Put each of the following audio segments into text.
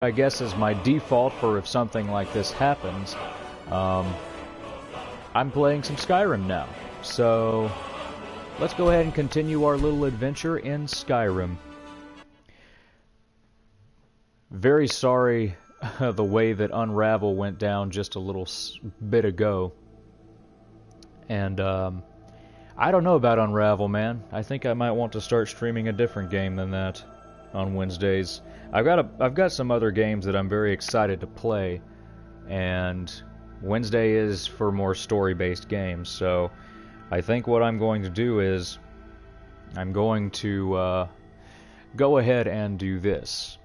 I guess is my default for if something like this happens. I'm playing some Skyrim now. So let's go ahead and continue our little adventure in Skyrim. Very sorry the way that Unravel went down just a little bit ago. And I don't know about Unravel, man. I think I might want to start streaming a different game than that on Wednesdays. I've got some other games that I'm very excited to play, and Wednesday is for more story-based games. So I think what I'm going to do is I'm going to go ahead and do this.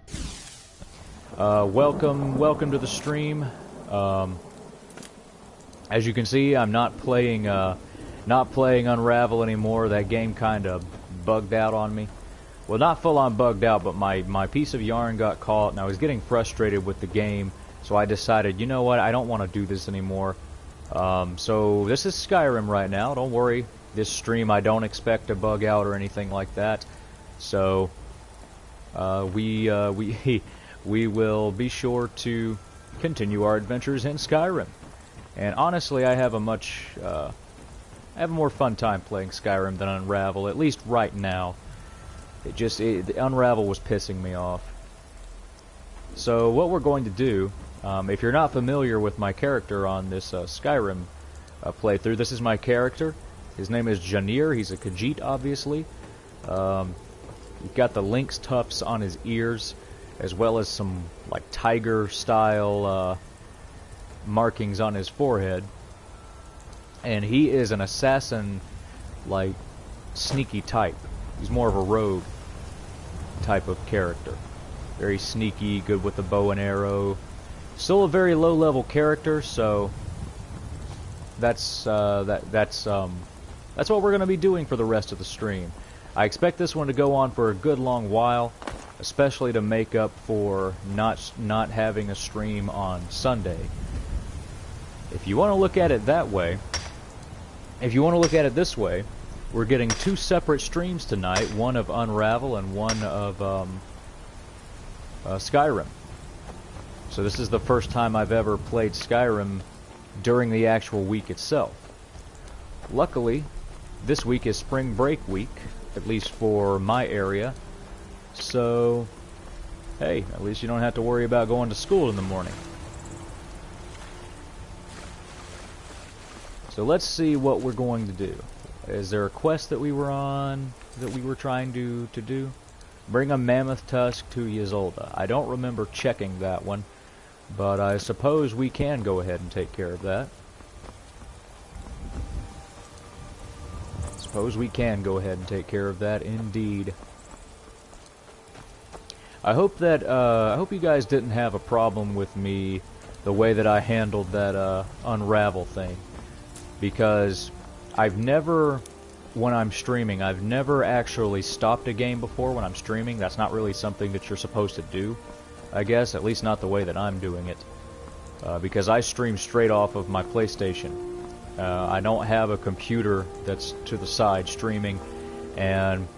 Welcome to the stream. As you can see, I'm not playing Unravel anymore. That game kind of bugged out on me. Well, not full-on bugged out, but my piece of yarn got caught, and I was getting frustrated with the game, so I decided, you know what, I don't want to do this anymore. So this is Skyrim right now. Don't worry, this stream I don't expect to bug out or anything like that. So we will be sure to continue our adventures in Skyrim. And honestly, I have a more fun time playing Skyrim than Unravel, at least right now. The Unravel was pissing me off. So what we're going to do, if you're not familiar with my character on this Skyrim playthrough, this is my character. His name is Janir. He's a Khajiit, obviously. He's got the lynx tufts on his ears, as well as some like tiger-style markings on his forehead. And he is an assassin, like, sneaky type. He's more of a rogue type of character. Very sneaky, good with the bow and arrow. Still a very low-level character, so that's what we're going to be doing for the rest of the stream. I expect this one to go on for a good long while, especially to make up for not having a stream on Sunday. If you want to look at it that way, if you want to look at it this way, we're getting two separate streams tonight, one of Unravel and one of Skyrim. So this is the first time I've ever played Skyrim during the actual week itself. Luckily, this week is spring break week, at least for my area. So, hey, at least you don't have to worry about going to school in the morning. So let's see what we're going to do. Is there a quest that we were on, that we were trying to do? Bring a mammoth tusk to Ysolda. I don't remember checking that one, but I suppose we can go ahead and take care of that. Suppose we can go ahead and take care of that, indeed. I hope you guys didn't have a problem with me, the way that I handled that Unravel thing. Because I've never, when I'm streaming, I've never actually stopped a game before when I'm streaming. That's not really something that you're supposed to do, I guess, at least not the way that I'm doing it. Because I stream straight off of my PlayStation. I don't have a computer that's to the side streaming, and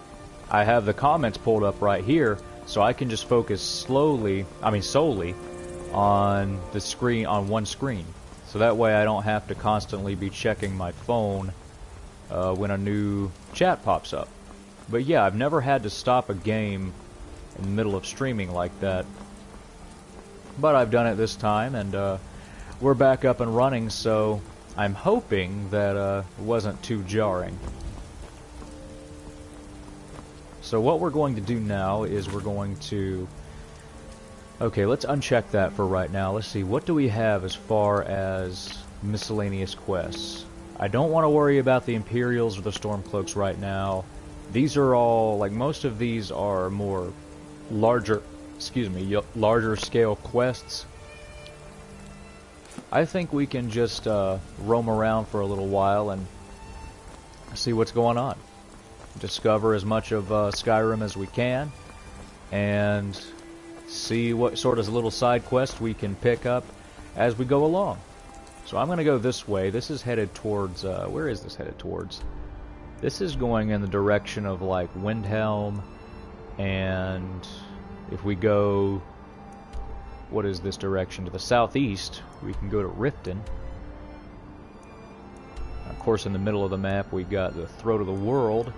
I have the comments pulled up right here, so I can just focus solely on the screen, on one screen. So that way I don't have to constantly be checking my phone when a new chat pops up. But yeah, I've never had to stop a game in the middle of streaming like that. But I've done it this time, and we're back up and running, so I'm hoping that it wasn't too jarring. So what we're going to do now is we're going to... Okay, let's uncheck that for right now. Let's see, what do we have as far as miscellaneous quests? I don't want to worry about the Imperials or the Stormcloaks right now. These are all, like, most of these are more larger scale quests. I think we can just roam around for a little while and see what's going on. Discover as much of Skyrim as we can, and see what sort of little side quest we can pick up as we go along. So I'm going to go this way. This is headed towards, where is this headed towards? This is going in the direction of, like, Windhelm, and if we go What is this direction? To the southeast, we can go to Riften. Of course, in the middle of the map, we got the Throat of the World.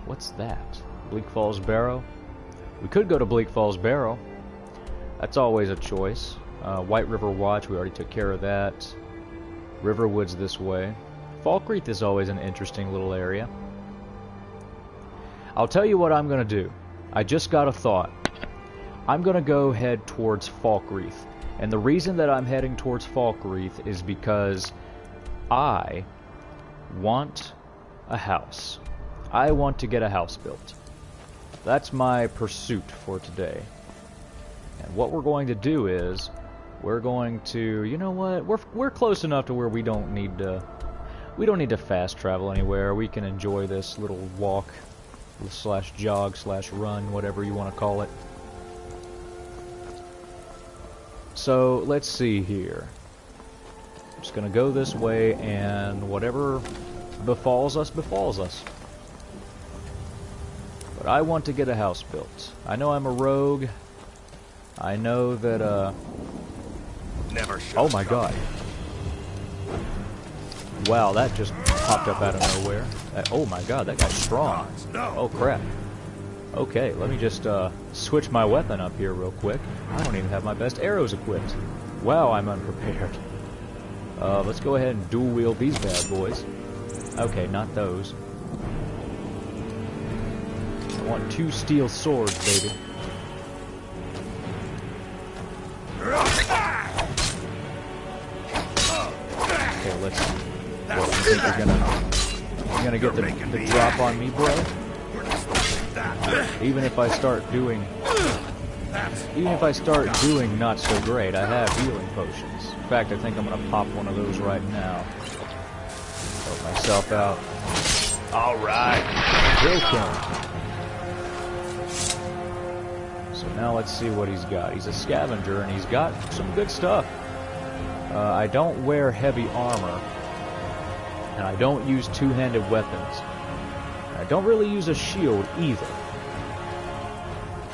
What's that? Bleak Falls Barrow? We could go to Bleak Falls Barrow. That's always a choice. White River Watch, we already took care of that. Riverwood's this way. Falkreath is always an interesting little area. I'll tell you what I'm going to do. I just got a thought. I'm going to go head towards Falkreath. And the reason that I'm heading towards Falkreath is because I want a house. I want to get a house built. That's my pursuit for today. And what we're going to do is we're going to, you know what? We're close enough to where we don't need to fast travel anywhere. We can enjoy this little walk slash jog slash run, whatever you want to call it. So let's see here. I'm just gonna go this way, and whatever befalls us, befalls us. But I want to get a house built. I know I'm a rogue. I know that, Never shows. oh my god. Wow, that just popped up out of nowhere. Oh my god, that guy's strong. Oh crap. Okay, let me just switch my weapon up here real quick. I don't even have my best arrows equipped. Wow, I'm unprepared. Let's go ahead and dual wield these bad boys. Okay, not those. I want 2 steel swords, baby. Okay, let's see. What, you think you're gonna get the drop on me, bro? Even if I start doing not so great, I have healing potions. In fact, I think I'm gonna pop one of those right now. Help myself out. Alright. Kill him. So now let's see what he's got. He's a scavenger and he's got some good stuff. I don't wear heavy armor. And I don't use two-handed weapons. I don't really use a shield either.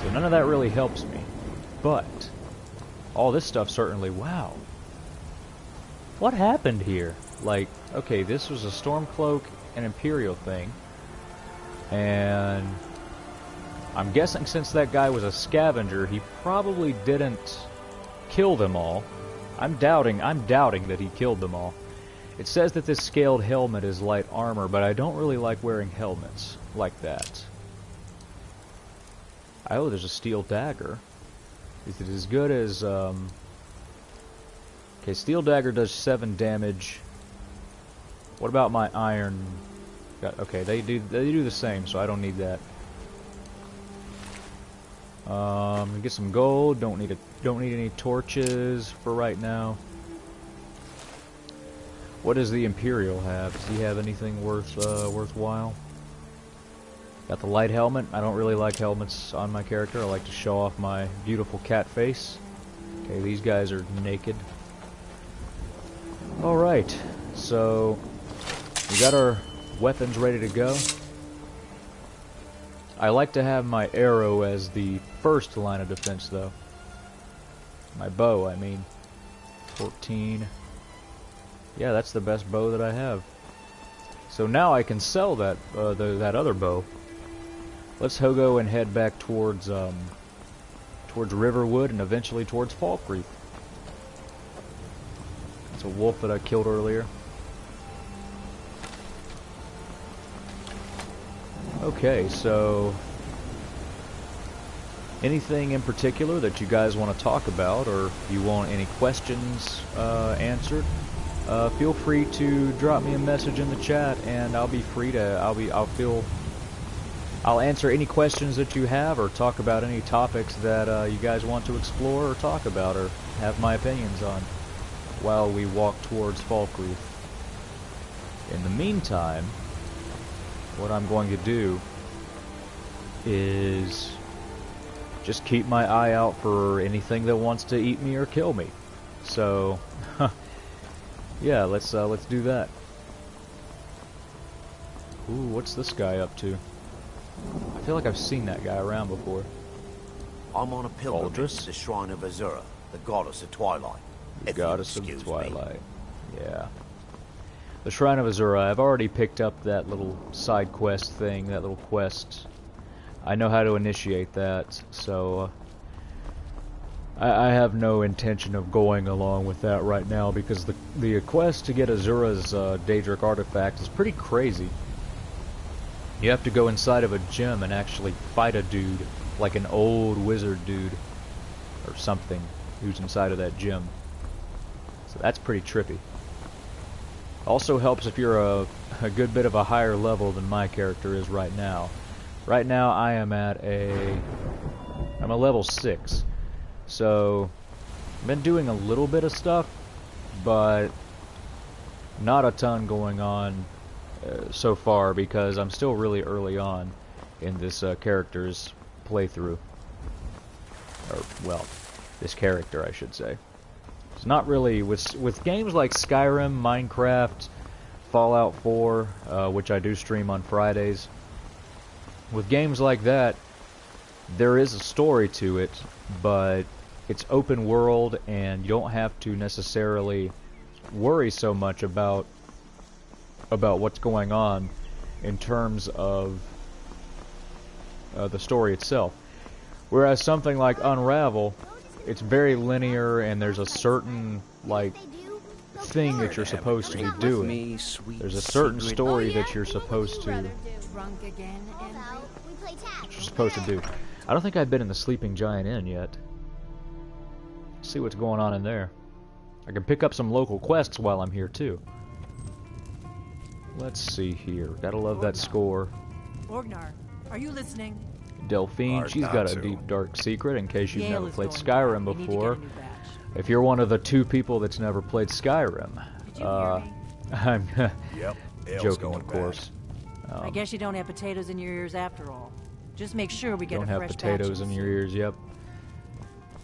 So none of that really helps me. But all this stuff certainly... Wow. What happened here? Like, okay, this was a Stormcloak and Imperial thing. And I'm guessing since that guy was a scavenger, he probably didn't kill them all. I'm doubting that he killed them all. It says that this scaled helmet is light armor, but I don't really like wearing helmets like that. Oh, there's a steel dagger. Is it as good as, Okay, steel dagger does 7 damage. What about my iron? Okay, they do the same, so I don't need that. Get some gold. Don't need any torches for right now. What does the Imperial have? Does he have anything worthwhile? Got the light helmet. I don't really like helmets on my character. I like to show off my beautiful cat face. Okay, these guys are naked. Alright, so we got our weapons ready to go. I like to have my arrow as the first line of defense, though. My bow, I mean. 14. Yeah, that's the best bow that I have. So now I can sell that that other bow. Let's go and head back towards Riverwood and eventually towards Falkreath. It's a wolf that I killed earlier. Okay, so anything in particular that you guys want to talk about, or if you want any questions answered, feel free to drop me a message in the chat, and I'll be free to. I'll answer any questions that you have, or talk about any topics that you guys want to explore or talk about, or have my opinions on, while we walk towards Falkreath. In the meantime, what I'm going to do is just keep my eye out for anything that wants to eat me or kill me. So, yeah, let's do that. Ooh, what's this guy up to? I feel like I've seen that guy around before. I'm on a pilgrimage Aldris? to the shrine of Azura, the goddess of twilight. If you'll Goddess of the excuse me. Twilight. Yeah. The Shrine of Azura. I've already picked up that little side quest thing, that little quest. I know how to initiate that, so I have no intention of going along with that right now because the quest to get Azura's Daedric artifact is pretty crazy. You have to go inside of a gym and actually fight a dude, like an old wizard dude or something, who's inside of that gym. So that's pretty trippy. Also helps if you're a good bit of a higher level than my character is right now. Right now I am I'm a level 6. So I've been doing a little bit of stuff, but not a ton going on so far because I'm still really early on in this character's playthrough. Or, well, this character I should say. It's not really, with games like Skyrim, Minecraft, Fallout 4, which I do stream on Fridays, with games like that, there is a story to it, but it's open world and you don't have to necessarily worry so much about what's going on in terms of the story itself. Whereas something like Unravel, it's very linear and there's a certain like thing that you're supposed to be doing. There's a certain story that you're supposed to do. I don't think I've been in the Sleeping Giant Inn yet. Let's see what's going on in there. I can pick up some local quests while I'm here too. Let's see here. Gotta love that score. Orgnar, are you listening? Delphine, Hard she's not got a to. deep dark secret in case you've Yale never is played going Skyrim down. We need to get before. a new batch. If you're one of the 2 people that's never played Skyrim, Did you hear me? I'm Yep. Ale's joking, going of course. I guess you don't have potatoes in your ears after all. Just make sure we get Don't a have fresh potatoes batch in your ears, yep.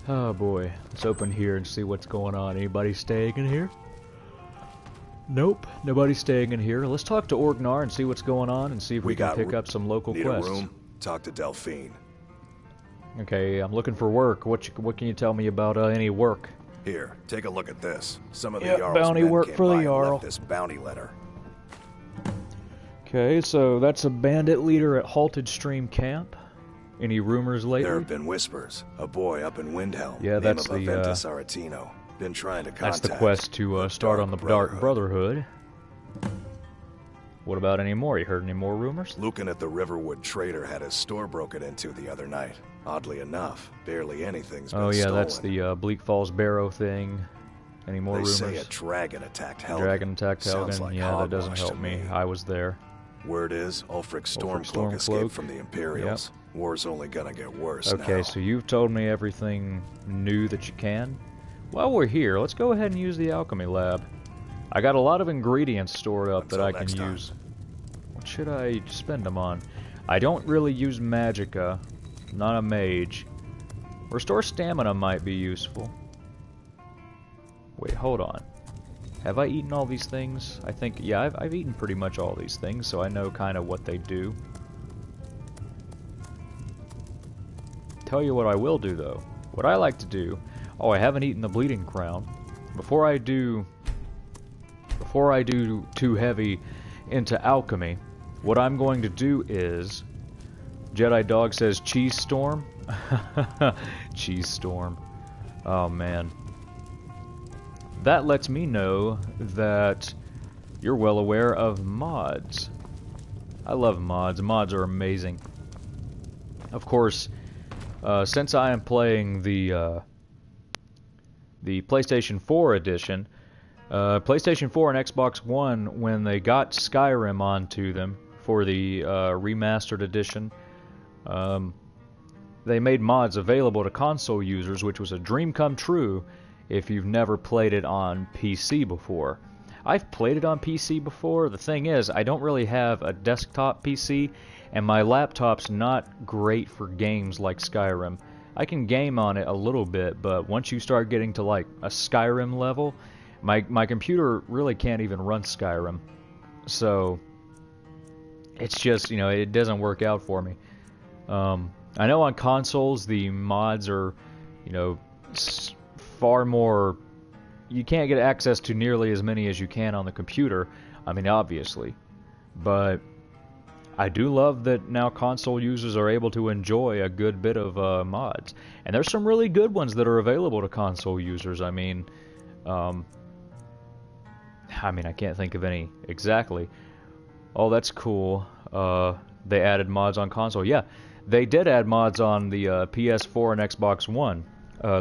Oh boy, let's open here and see what's going on. Anybody staying in here? Nope, nobody's staying in here. Let's talk to Orgnar and see what's going on and see if we can pick up some local Need quests. a room? Talk to Delphine. Okay, I'm looking for work. What can you tell me about any work? Here, take a look at this. Some of the Yep, Jarl's bounty men work came for the by and Jarl. left this bounty letter. Okay, so that's a bandit leader at Halted Stream Camp. Any rumors lately? There have been whispers. A boy up in Windhelm. Yeah, that's name the, of Aventus Aretino. Been trying to That's contact. the quest to start on the Dark Brotherhood. What about any more? You heard any more rumors? Lucan at the Riverwood Trader had his store broken into the other night. Oddly enough, barely anything's been Oh yeah, stolen. that's the Bleak Falls Barrow thing. Any more They rumors? say a dragon attacked Helgen. Dragon attacked Sounds Helgen. like Yeah, that doesn't hogwash help to me. I was there. Word is, Ulfric Stormcloak Stormcloak. escaped from the Imperials. War's only gonna get worse Okay, now. so you've told me everything new that you can. While we're here, let's go ahead and use the alchemy lab. I got a lot of ingredients stored up that Until I can next time. use. What should I spend them on? I don't really use magicka. I'm not a mage. Restore stamina might be useful. Wait, hold on. Have I eaten all these things? I think, yeah, I've eaten pretty much all these things, so I know kind of what they do. Tell you what I will do, though. What I like to do... Oh, I haven't eaten the Bleeding Crown. Before I do too heavy into alchemy, what I'm going to do is... Jedi Dog says Cheese Storm. Cheese Storm. Oh, man. That lets me know that you're well aware of mods. I love mods. Mods are amazing. Of course, since I am playing the PlayStation 4 edition, PlayStation 4 and Xbox One, when they got Skyrim onto them for the remastered edition, they made mods available to console users, which was a dream come true if you've never played it on PC before. I've played it on PC before. The thing is, I don't really have a desktop PC, and my laptop's not great for games like Skyrim. I can game on it a little bit, but once you start getting to like a Skyrim level, my computer really can't even run Skyrim. So it's just, you know, it doesn't work out for me. I know on consoles the mods are, you know, far more. You can't get access to nearly as many as you can on the computer. I mean, obviously, but I do love that now console users are able to enjoy a good bit of mods, and there's some really good ones that are available to console users. I mean, I can't think of any exactly. Oh, that's cool. They added mods on console. Yeah, they did add mods on the PS4 and Xbox One.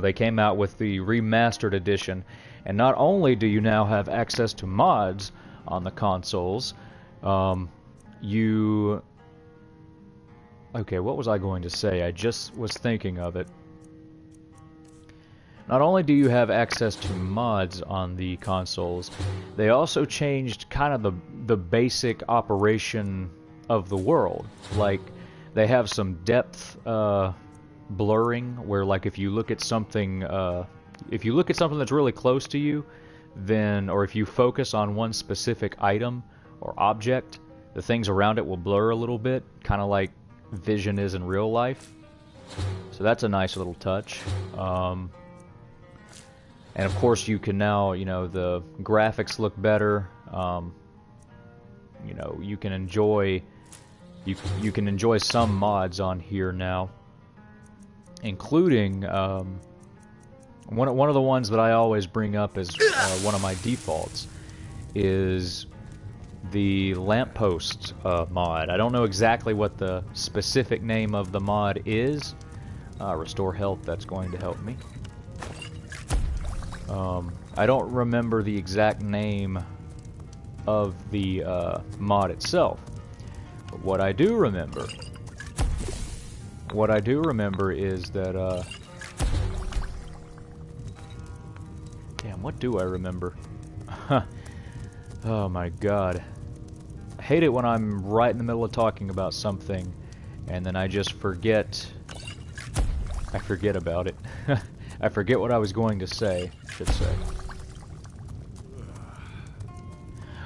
They came out with the remastered edition, and not only do you now have access to mods on the consoles, Okay, what was I going to say? I just was thinking of it. Not only do you have access to mods on the consoles, they also changed kind of the basic operation of the world. Like, they have some depth blurring, where like if you look at something that's really close to you, then, or if you focus on one specific item or object, the things around it will blur a little bit, kind of like vision is in real life. So that's a nice little touch. And of course you can now, you know, the graphics look better. You know, you can enjoy some mods on here now, including one of the ones that I always bring up as one of my defaults is the lamppost mod. I don't know exactly what the specific name of the mod is. Restore health, that's going to help me. I don't remember the exact name of the mod itself. But what I do remember is that damn, what do I remember? Oh my god. I hate it when I'm right in the middle of talking about something and then I just forget. I forget about it. I forget what I was going to say, I should say.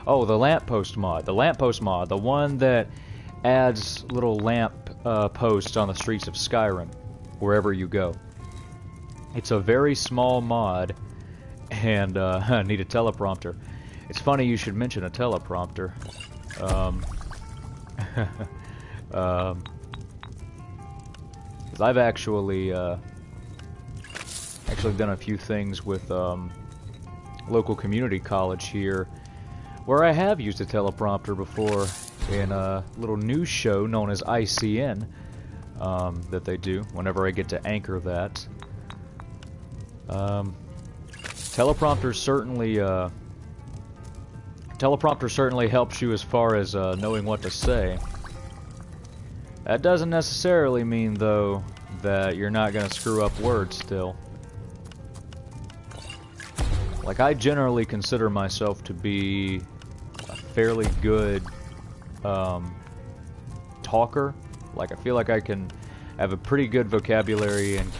Oh, the lamppost mod. The lamppost mod. The one that adds little lamp posts on the streets of Skyrim, wherever you go. It's a very small mod, and I need a teleprompter. It's funny you should mention a teleprompter. Because I've actually done a few things with local community college here, where I have used a teleprompter before in a little news show known as ICN that they do whenever I get to anchor that. Teleprompter certainly helps you as far as knowing what to say. That doesn't necessarily mean, though, that you're not going to screw up words still. Like, I generally consider myself to be a fairly good talker. Like, I feel like I can have a pretty good vocabulary and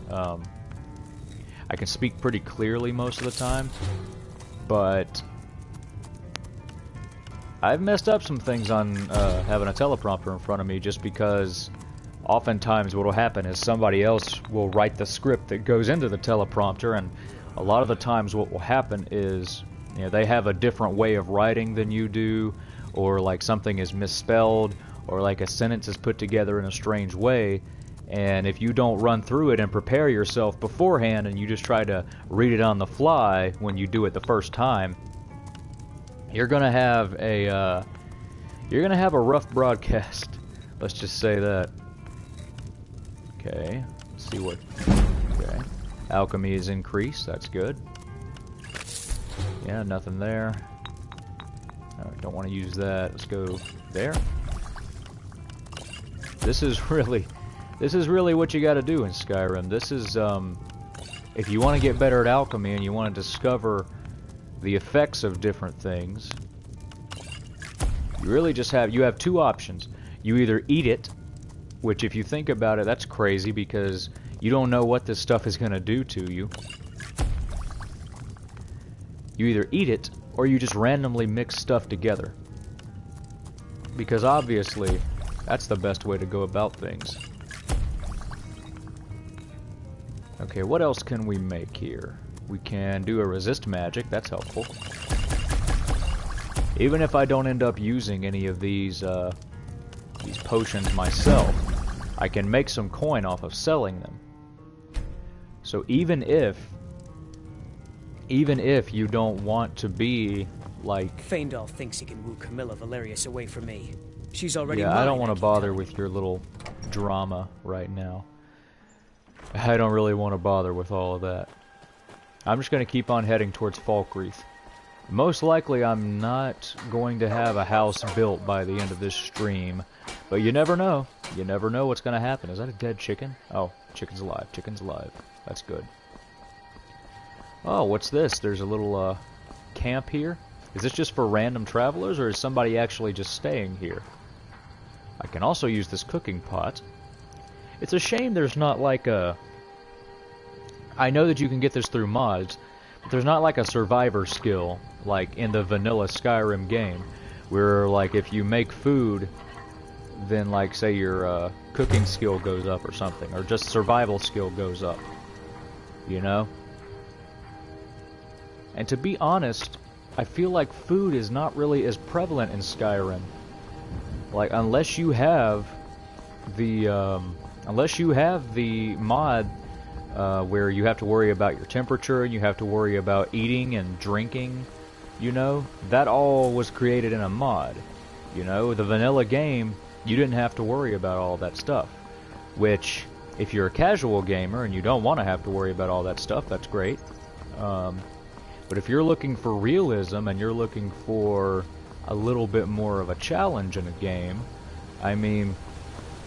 I can speak pretty clearly most of the time. But I've messed up some things on having a teleprompter in front of me, just because oftentimes what will happen is somebody else will write the script that goes into the teleprompter, and a lot of the times what will happen is, you know, they have a different way of writing than you do, or like something is misspelled, or like a sentence is put together in a strange way, and if you don't run through it and prepare yourself beforehand and you just try to read it on the fly when you do it the first time, you're gonna have a rough broadcast. Let's just say that. Okay, let's see what. Okay, alchemy is increased. That's good. Yeah, nothing there. Don't want to use that. Let's go there. This is really what you got to do in Skyrim. This is if you want to get better at alchemy and you want to discover the effects of different things, you really just have two options. You either eat it, which if you think about it, that's crazy because you don't know what this stuff is going to do to you. You either eat it or you just randomly mix stuff together, because obviously that's the best way to go about things. Okay, what else can we make here? We can do a resist magic, that's helpful. Even if I don't end up using any of these potions myself, I can make some coin off of selling them. So even if you don't want to be like... Feindal thinks he can woo Camilla Valerius away from me. She's already Yeah, mine, I don't want to bother tell with you. your little drama right now. I don't really want to bother with all of that. I'm just going to keep on heading towards Falkreath. Most likely I'm not going to have a house built by the end of this stream, but you never know. You never know what's going to happen. Is that a dead chicken? Oh, chicken's alive. Chicken's alive. That's good. Oh, what's this? There's a little camp here. Is this just for random travelers, or is somebody actually just staying here? I can also use this cooking pot. It's a shame there's not like a... I know that you can get this through mods, but there's not like a survivor skill, like in the vanilla Skyrim game, where like if you make food, then like say your cooking skill goes up or something, or just survival skill goes up, you know? And to be honest, I feel like food is not really as prevalent in Skyrim. Like unless you have the mod where you have to worry about your temperature and you have to worry about eating and drinking, you know, that all was created in a mod. You know, the vanilla game, you didn't have to worry about all that stuff. Which, if you're a casual gamer and you don't want to have to worry about all that stuff, that's great. But if you're looking for realism and you're looking for a little bit more of a challenge in a game, I mean,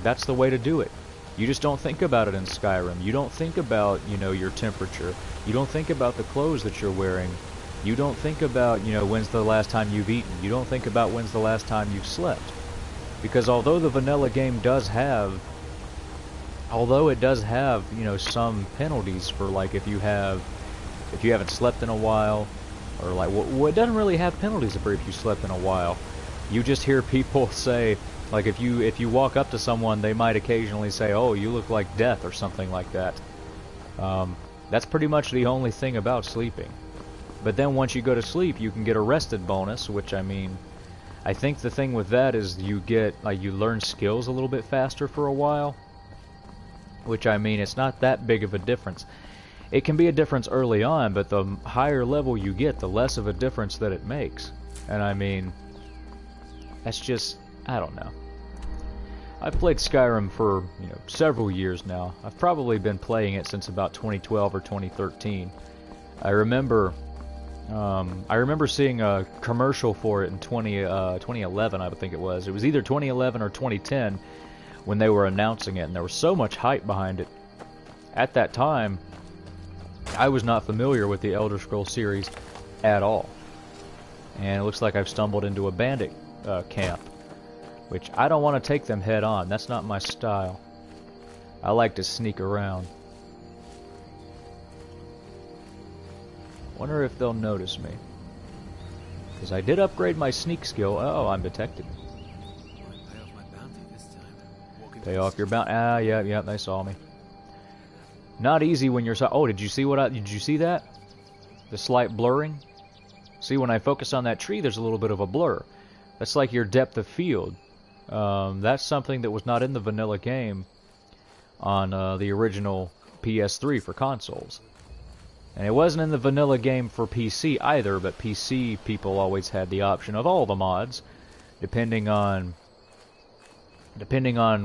that's the way to do it. You just don't think about it in Skyrim. You don't think about, you know, your temperature. You don't think about the clothes that you're wearing. You don't think about, you know, when's the last time you've eaten. You don't think about when's the last time you've slept. Because although the vanilla game does have, you know, some penalties for like if you haven't slept in a while, or like, well, it doesn't really have penalties for if you slept in a while. You just hear people say, like if you walk up to someone, they might occasionally say, "Oh, you look like death," or something like that. That's pretty much the only thing about sleeping. But then once you go to sleep, you can get a rested bonus, which I mean, I think the thing with that is you get you learn skills a little bit faster for a while. Which I mean, it's not that big of a difference. It can be a difference early on, but the higher level you get, the less of a difference that it makes. And I mean, that's just, I don't know. I've played Skyrim for, you know, several years now. I've probably been playing it since about 2012 or 2013. I remember seeing a commercial for it in 2011, I think it was. It was either 2011 or 2010 when they were announcing it, and there was so much hype behind it. At that time, I was not familiar with the Elder Scrolls series at all. And it looks like I've stumbled into a bandit camp, which I don't want to take them head on. That's not my style. I like to sneak around. Wonder if they'll notice me. Because I did upgrade my sneak skill. Oh, I'm detected. Pay off your bounty. Ah, yeah, they saw me. Not easy when you're... Oh, did you see did you see that? The slight blurring? See, when I focus on that tree, there's a little bit of a blur. That's like your depth of field. That's something that was not in the vanilla game on the original PS3 for consoles. And it wasn't in the vanilla game for PC either, but PC people always had the option of all the mods, depending on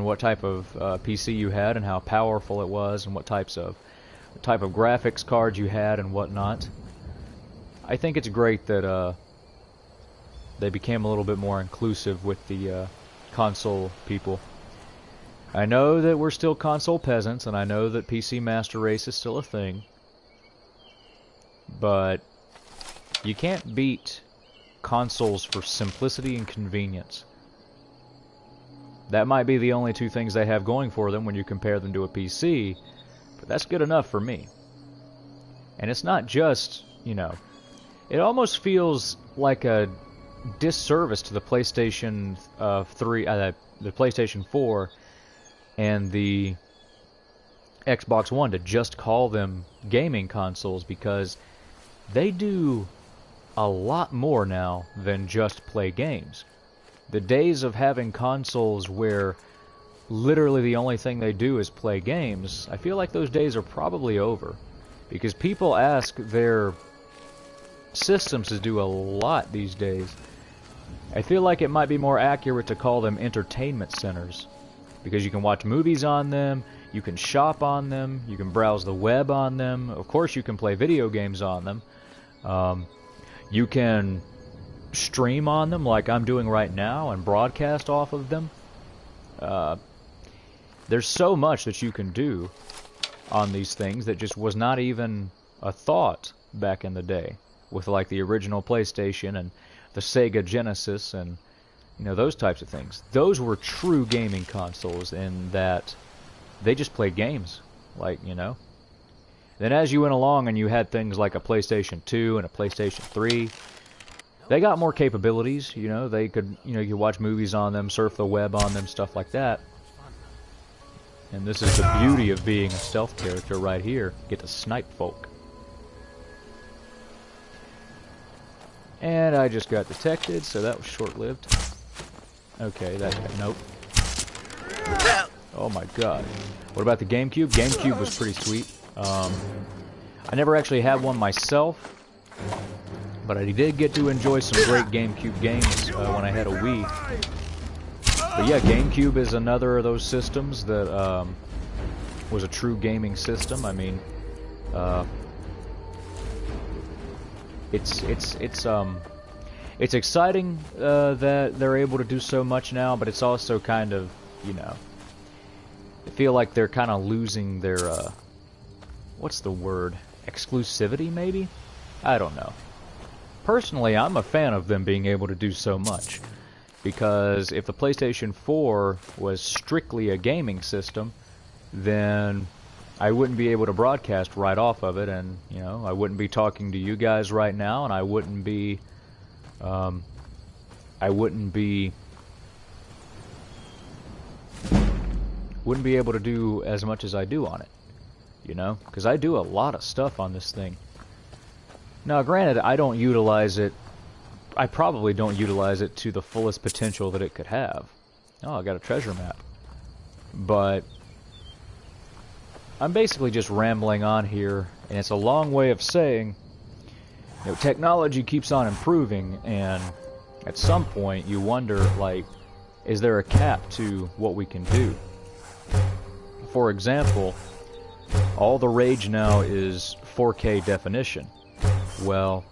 what type of PC you had and how powerful it was and what type of graphics cards you had and whatnot. I think it's great that they became a little bit more inclusive with the console people. I know that we're still console peasants, and I know that PC Master Race is still a thing, but you can't beat consoles for simplicity and convenience. That might be the only two things they have going for them when you compare them to a PC, but that's good enough for me. And it's not just, you know, it almost feels like a disservice to the PlayStation 3, the PlayStation 4, and the Xbox One to just call them gaming consoles, because they do a lot more now than just play games. The days of having consoles where literally the only thing they do is play games, I feel like those days are probably over. Because people ask their systems to do a lot these days. I feel like it might be more accurate to call them entertainment centers. Because you can watch movies on them, you can shop on them, you can browse the web on them, of course you can play video games on them. You can stream on them like I'm doing right now and broadcast off of them. There's so much that you can do on these things that just was not even a thought back in the day with like the original PlayStation and the Sega Genesis and those types of things. Those were true gaming consoles in that they just played games, Then as you went along and you had things like a PlayStation 2 and a PlayStation 3, they got more capabilities, they could, you could watch movies on them, surf the web on them, stuff like that. And this is the beauty of being a stealth character right here. Get to snipe folk. And I just got detected, so that was short-lived. Okay, nope. Oh my god. What about the GameCube? GameCube was pretty sweet. I never actually had one myself, but I did get to enjoy some great GameCube games when I had a Wii. But yeah, GameCube is another of those systems that was a true gaming system. I mean, it's exciting that they're able to do so much now, but it's also kind of, I feel like they're kind of losing their what's the word? Exclusivity, maybe? I don't know. Personally, I'm a fan of them being able to do so much. Because if the PlayStation 4 was strictly a gaming system, then I wouldn't be able to broadcast right off of it, and, I wouldn't be talking to you guys right now, and I wouldn't be able to do as much as I do on it. Because I do a lot of stuff on this thing. Now, granted, I probably don't utilize it to the fullest potential that it could have. Oh, I got a treasure map. But I'm basically just rambling on here, and it's a long way of saying, technology keeps on improving, and at some point you wonder, is there a cap to what we can do? For example, all the rage now is 4K definition. Well,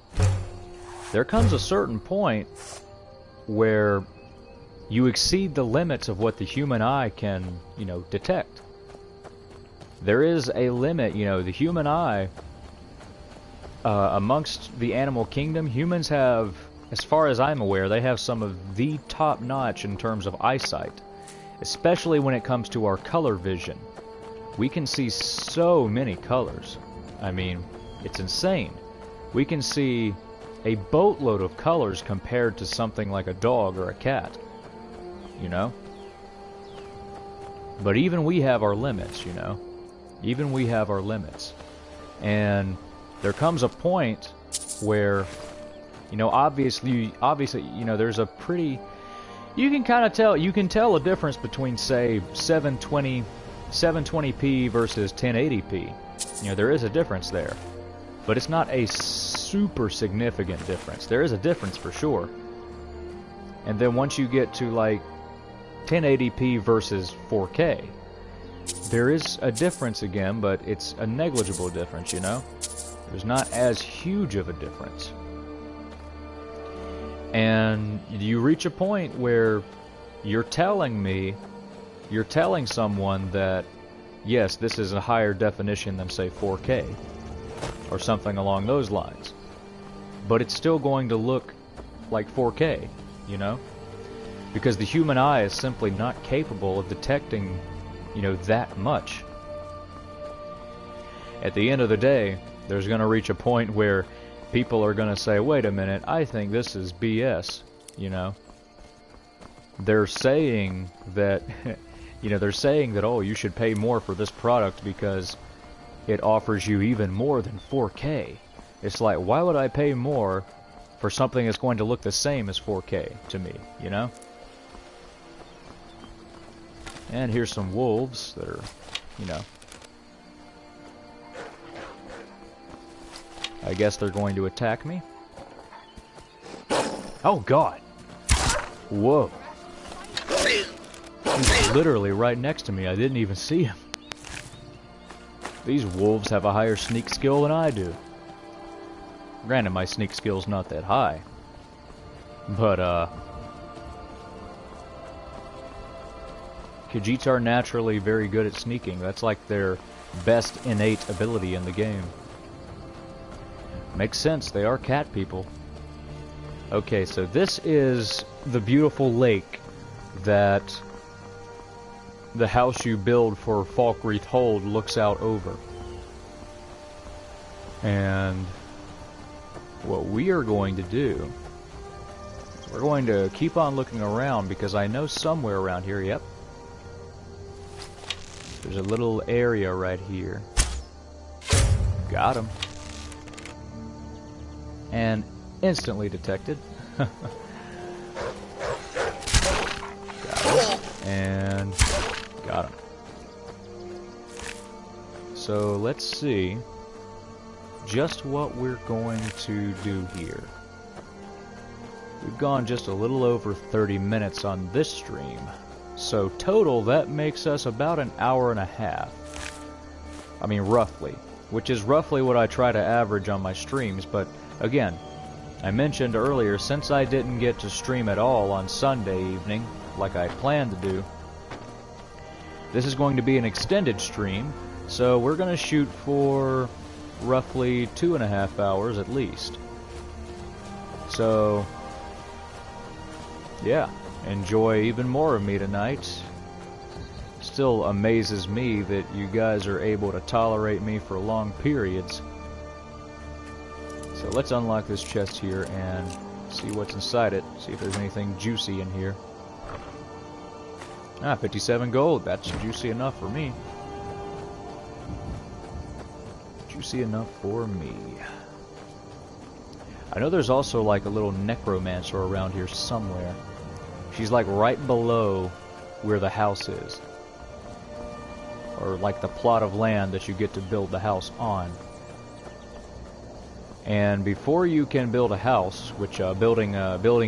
there comes a certain point where you exceed the limits of what the human eye can, detect. There is a limit, the human eye, amongst the animal kingdom, humans have, as far as I'm aware, they have some of the top notch in terms of eyesight, especially when it comes to our color vision. We can see so many colors. I mean, it's insane. We can see a boatload of colors compared to something like a dog or a cat, But even we have our limits, Even we have our limits. And there comes a point where, obviously, there's a pretty... You can kind of tell, you can tell a difference between, say, 720p versus 1080p. There is a difference there. But it's not a super significant difference. There is a difference for sure. And then once you get to 1080p versus 4K, there is a difference again, but it's a negligible difference, There's not as huge of a difference. And you reach a point where you're telling someone that, yes, this is a higher definition than, say, 4K. Or something along those lines. But it's still going to look like 4K, Because the human eye is simply not capable of detecting, that much. At the end of the day, there's going to reach a point where people are going to say, wait a minute, I think this is BS, They're saying that You know, they're saying that, oh, you should pay more for this product because it offers you even more than 4K. It's like, why would I pay more for something that's going to look the same as 4K to me, you know? And here's some wolves that are, you know, I guess they're going to attack me. Oh God! Whoa! He's literally right next to me. I didn't even see him. These wolves have a higher sneak skill than I do. Granted, my sneak skill's not that high. But, Khajiits are naturally very good at sneaking. That's like their best innate ability in the game. Makes sense, they are cat people. Okay, so this is the beautiful lake that the house you build for Falkreath Hold looks out over. And what we are going to do is we're going to keep on looking around because I know somewhere around here, yep, there's a little area right here. Got him. And instantly detected. Got him. And got him. So let's see just what we're going to do here. We've gone just a little over 30 minutes on this stream. So total, that makes us about an hour and a half. I mean, roughly. Which is roughly what I try to average on my streams, but again, I mentioned earlier, since I didn't get to stream at all on Sunday evening, like I planned to do, this is going to be an extended stream, so we're going to shoot for roughly 2.5 hours at least. So, yeah, enjoy even more of me tonight. Still amazes me that you guys are able to tolerate me for long periods. So let's unlock this chest here and see what's inside it. See if there's anything juicy in here. Ah, 57 gold. That's juicy enough for me. Juicy enough for me. I know there's also like a little necromancer around here somewhere. She's like right below where the house is. Or like the plot of land that you get to build the house on. And before you can build a house, which building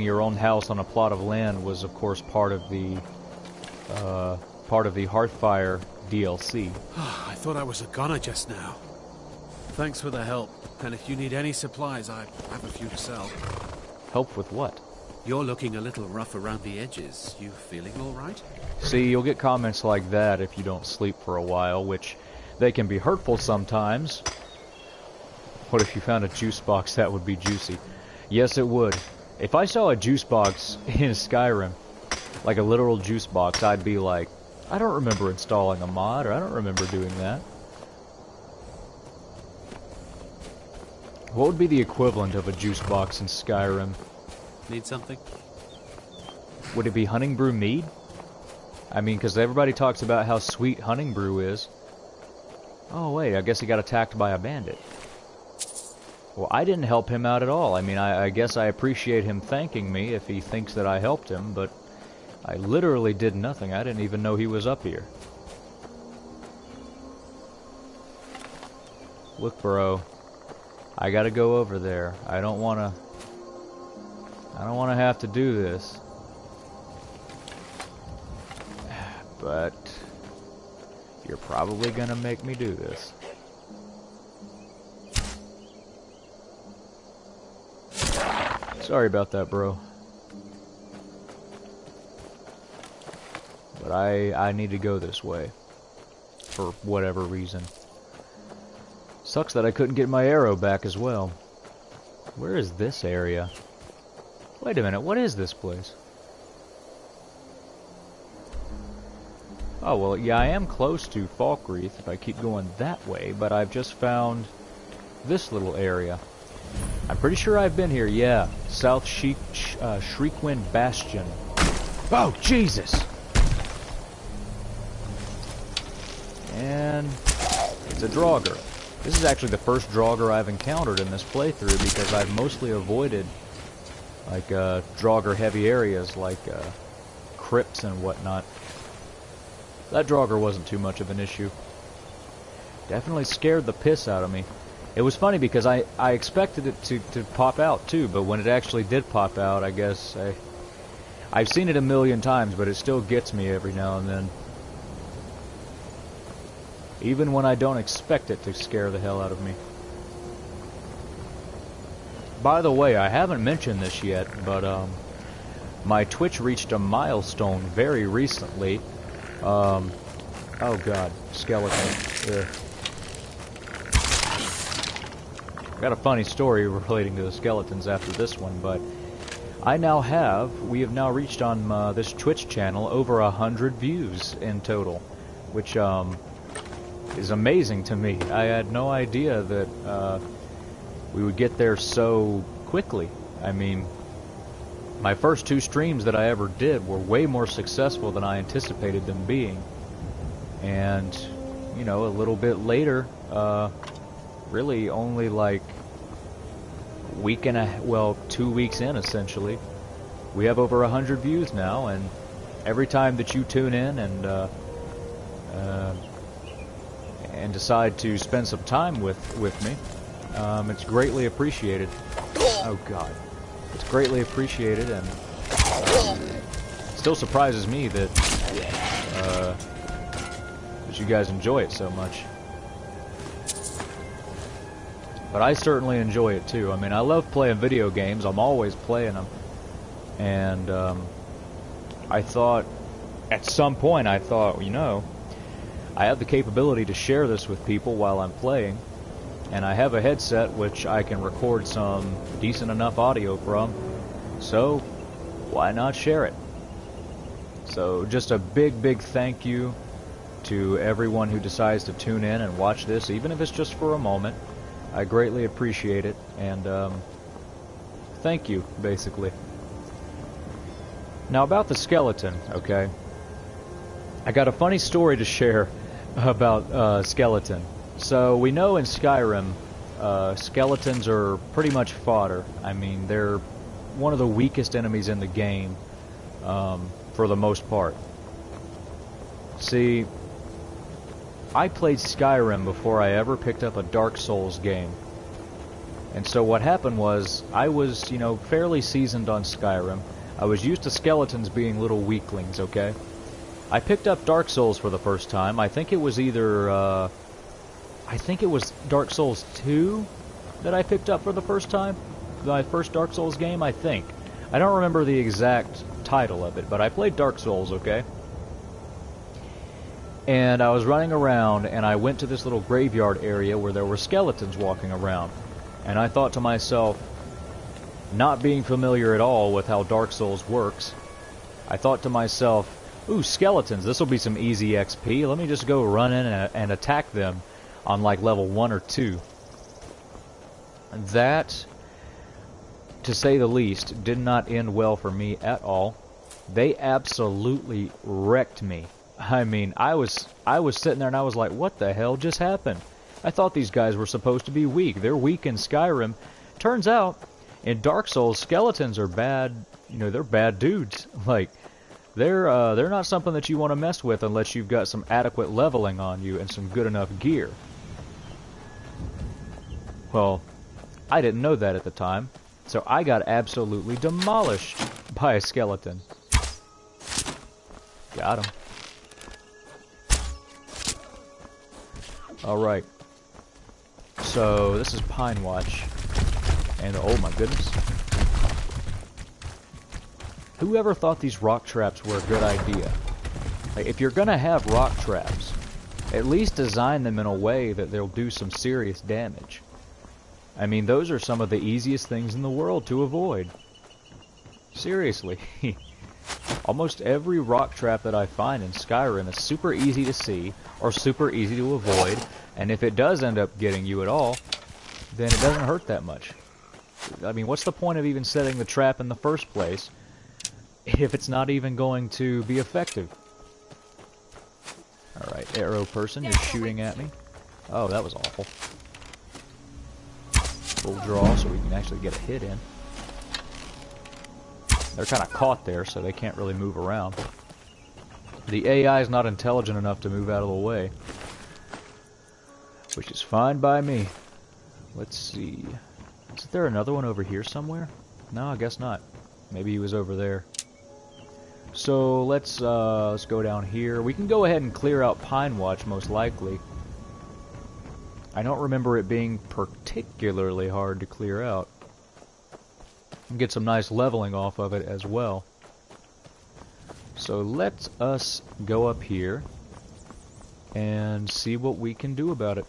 your own house on a plot of land was of course part of the Hearthfire DLC. I thought I was a goner just now. Thanks for the help. And if you need any supplies, I have a few to sell. Help with what? You're looking a little rough around the edges. You feeling all right? See, you'll get comments like that if you don't sleep for a while, which they can be hurtful sometimes. What if you found a juice box that would be juicy? Yes, it would. If I saw a juice box in Skyrim, like a literal juice box, I'd be like, I don't remember installing a mod, or I don't remember doing that. What would be the equivalent of a juice box in Skyrim? Need something? Would it be Hunting Brew mead? I mean, because everybody talks about how sweet Hunting Brew is. Oh wait, I guess he got attacked by a bandit. Well, I didn't help him out at all. I mean, I guess I appreciate him thanking me if he thinks that I helped him, but I literally did nothing. I didn't even know he was up here. Look, bro. I gotta go over there. I don't wanna have to do this. But you're probably gonna make me do this. Sorry about that, bro. But I need to go this way. For whatever reason. Sucks that I couldn't get my arrow back as well. Where is this area? Wait a minute, what is this place? Oh, well, yeah, I am close to Falkreath if I keep going that way, but I've just found this little area. I'm pretty sure I've been here, yeah. South Shriekwind Bastion. Oh, Jesus! and it's a Draugr. This is actually the first Draugr I've encountered in this playthrough because I've mostly avoided like Draugr heavy areas like crypts and whatnot. That Draugr wasn't too much of an issue. Definitely scared the piss out of me. It was funny because I expected it to pop out too, but when it actually did pop out, I guess I've seen it a million times, but it still gets me every now and then. Even when I don't expect it to scare the hell out of me. By the way, I haven't mentioned this yet, but my Twitch reached a milestone very recently. Oh god, skeleton. Ugh. I got a funny story relating to the skeletons after this one, but we have now reached on this Twitch channel over 100 views in total, which is amazing to me. I had no idea that we would get there so quickly. I mean, my first 2 streams that I ever did were way more successful than I anticipated them being. And, you know, a little bit later, really only like week and 2 weeks in essentially, we have over 100 views now, and every time that you tune in and decide to spend some time with me, it's greatly appreciated. Oh god. It's greatly appreciated, and still surprises me that you guys enjoy it so much. But I certainly enjoy it too. I mean, I love playing video games. I'm always playing them. And I thought, at some point, you know, I have the capability to share this with people while I'm playing. And I have a headset which I can record some decent enough audio from. So, why not share it? So, just a big thank you to everyone who decides to tune in and watch this, even if it's just for a moment. I greatly appreciate it, and thank you, basically. Now about the skeleton, okay? I got a funny story to share about skeleton. So we know in Skyrim, skeletons are pretty much fodder. I mean, they're one of the weakest enemies in the game, for the most part. See, I played Skyrim before I ever picked up a Dark Souls game. And so what happened was, I was, you know, fairly seasoned on Skyrim. I was used to skeletons being little weaklings, okay? I picked up Dark Souls for the first time. I think it was either, I think it was Dark Souls 2 that I picked up for the first time. My first Dark Souls game, I think. I don't remember the exact title of it, but I played Dark Souls, okay? And I was running around, and I went to this little graveyard area where there were skeletons walking around. And I thought to myself, not being familiar at all with how Dark Souls works, I thought to myself, ooh, skeletons, this will be some easy XP. Let me just go run in and attack them on like level 1 or 2. That, to say the least, did not end well for me at all. They absolutely wrecked me. I mean, I was sitting there and I was like, what the hell just happened? I thought these guys were supposed to be weak. They're weak in Skyrim. Turns out, in Dark Souls, skeletons are bad, you know, they're bad dudes. Like, they're not something that you want to mess with unless you've got some adequate leveling on you and some good enough gear. Well, I didn't know that at the time, so I got absolutely demolished by a skeleton. Got him. Alright. So, this is Pine Watch. And, oh my goodness. Whoever thought these rock traps were a good idea? Like, if you're gonna have rock traps, at least design them in a way that they'll do some serious damage. I mean, those are some of the easiest things in the world to avoid. Seriously. Almost every rock trap that I find in Skyrim is super easy to see, or super easy to avoid, and if it does end up getting you at all, then it doesn't hurt that much. I mean, what's the point of even setting the trap in the first place if it's not even going to be effective? Alright, arrow person is shooting at me. Oh, that was awful. Full draw so we can actually get a hit in. They're kind of caught there, so they can't really move around. The AI is not intelligent enough to move out of the way. Which is fine by me. Let's see. Is there another one over here somewhere? No, I guess not. Maybe he was over there. So let's go down here. We can go ahead and clear out Pine Watch, most likely. I don't remember it being particularly hard to clear out. And get some nice leveling off of it as well. So let us go up here and see what we can do about it.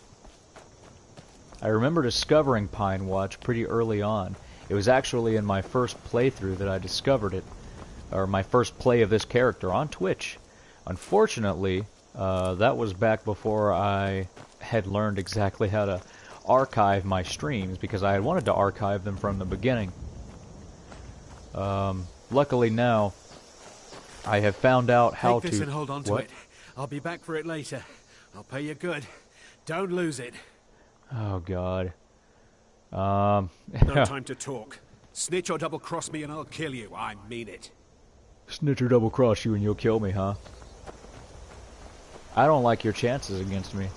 I remember discovering Pine Watch pretty early on. It was actually in my first playthrough that I discovered it, or my first play of this character on Twitch. Unfortunately, that was back before I had learned exactly how to archive my streams, because I had wanted to archive them from the beginning. Luckily now, I have found out how to... Take this and hold on to What? it. I'll be back for it later. I'll pay you good. Don't lose it. Oh, God. No time to talk. Snitch or double-cross me and I'll kill you. I mean it. Snitch or double-cross you and you'll kill me, huh? I don't like your chances against me.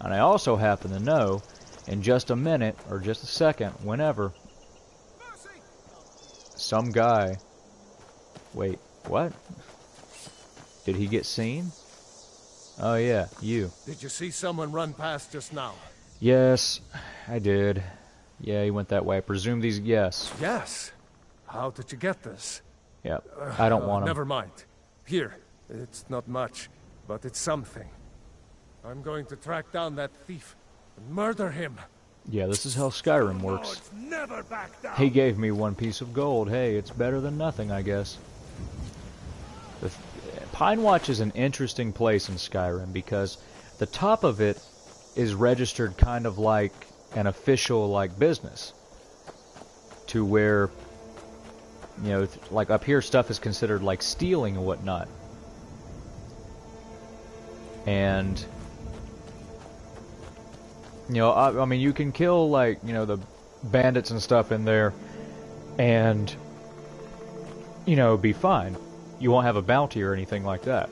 And I also happen to know, in just a minute, or just a second, whenever, some guy... Wait, what? Did he get seen? Oh yeah, you. Did you see someone run past just now? Yes, I did. Yeah, he went that way. I presume these... Yes. Yes. How did you get this? Yep. I don't want him. Never mind. Here. It's not much, but it's something. I'm going to track down that thief and murder him. Yeah, this is how Skyrim works. Never back down. He gave me one piece of gold. Hey, it's better than nothing, I guess. Pine Watch is an interesting place in Skyrim because the top of it is registered kind of like an official like business, to where, you know, like up here stuff is considered like stealing and whatnot. And you know, I mean, you can kill like, you know, the bandits and stuff in there and, you know, be fine. You won't have a bounty or anything like that.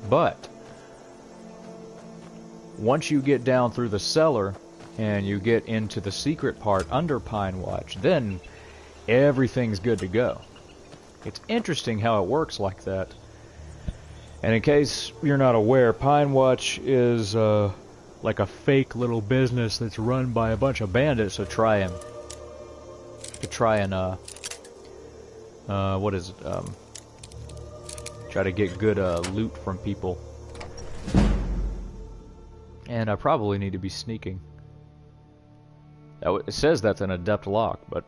But once you get down through the cellar and you get into the secret part under Pine Watch, then everything's good to go. It's interesting how it works like that. And in case you're not aware, Pine Watch is like a fake little business that's run by a bunch of bandits to try and what is it? Try to get good loot from people. And I probably need to be sneaking. It says that's an adept lock, but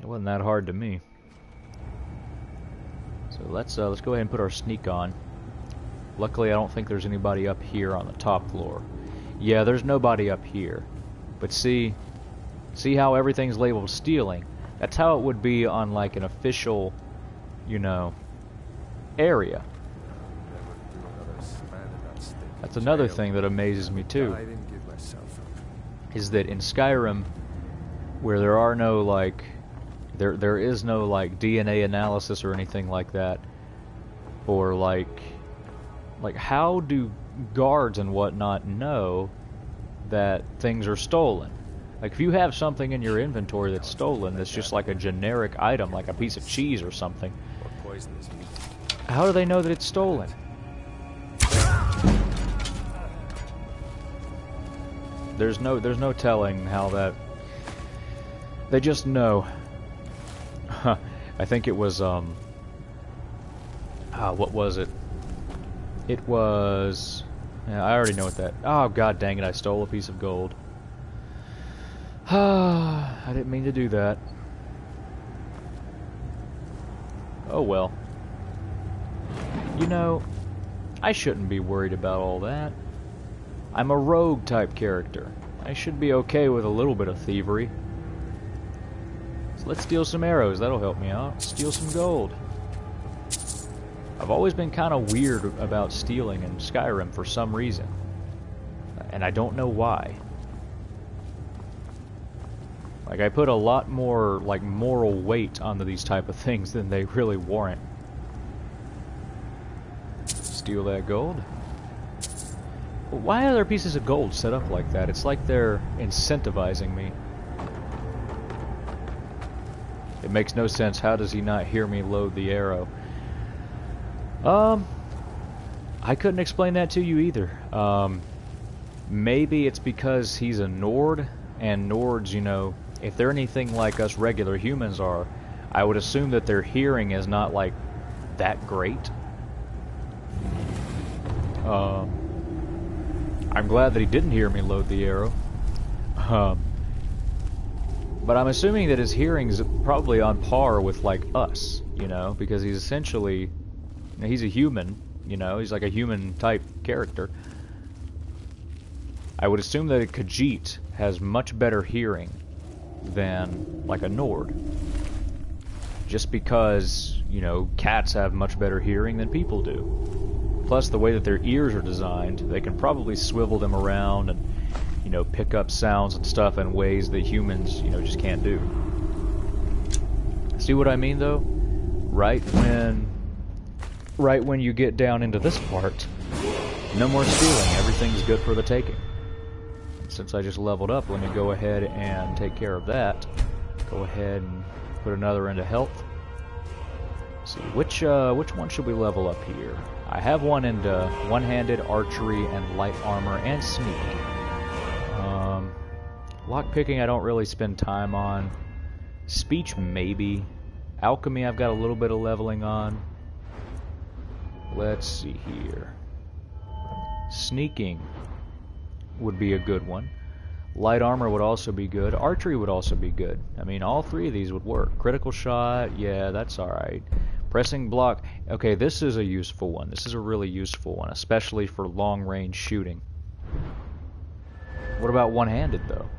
it wasn't that hard to me. So let's go ahead and put our sneak on. Luckily, I don't think there's anybody up here on the top floor. Yeah, there's nobody up here. But see how everything's labeled stealing? That's how it would be on like an official, you know, area. That's another thing that amazes me too. Is that in Skyrim, where there are no like, there is no like DNA analysis or anything like that, or like how do guards and whatnot know that things are stolen? Like, if you have something in your inventory that's stolen, that's just like a generic item, like a piece of cheese or something, how do they know that it's stolen? There's no telling how that... They just know. I think it was, what was it? It was... Yeah, I already know what that... Oh, god dang it, I stole a piece of gold. I didn't mean to do that. Oh well. You know, I shouldn't be worried about all that. I'm a rogue type character. I should be okay with a little bit of thievery. So let's steal some arrows, that'll help me out. Steal some gold. I've always been kind of weird about stealing in Skyrim for some reason. And I don't know why. Like, I put a lot more, like, moral weight onto these type of things than they really warrant. Steal that gold. Why are there pieces of gold set up like that? It's like they're incentivizing me. It makes no sense. How does he not hear me load the arrow? I couldn't explain that to you either. Maybe it's because he's a Nord, and Nords, you know, if they're anything like us regular humans are, I would assume that their hearing is not, like, that great. I'm glad that he didn't hear me load the arrow. But I'm assuming that his hearing's probably on par with, like, us, you know, because he's essentially, you know, he's a human, you know, he's like a human-type character. I would assume that a Khajiit has much better hearing than, like, a Nord. Just because, you know, cats have much better hearing than people do. Plus, the way that their ears are designed, they can probably swivel them around and, you know, pick up sounds and stuff in ways that humans, you know, just can't do. See what I mean, though? Right when you get down into this part, no more stealing. Everything's good for the taking. Since I just leveled up, let me go ahead and take care of that. Go ahead and put another into health. Let's see, which one should we level up here? I have one into one-handed, archery, and light armor, and sneak. Lockpicking I don't really spend time on. Speech maybe. Alchemy I've got a little bit of leveling on. Let's see here. Sneaking would be a good one. Light armor would also be good. Archery would also be good. I mean, all three of these would work. Critical shot, yeah, that's alright. Pressing block, okay, this is a useful one. This is a really useful one, especially for long-range shooting. What about one-handed, though?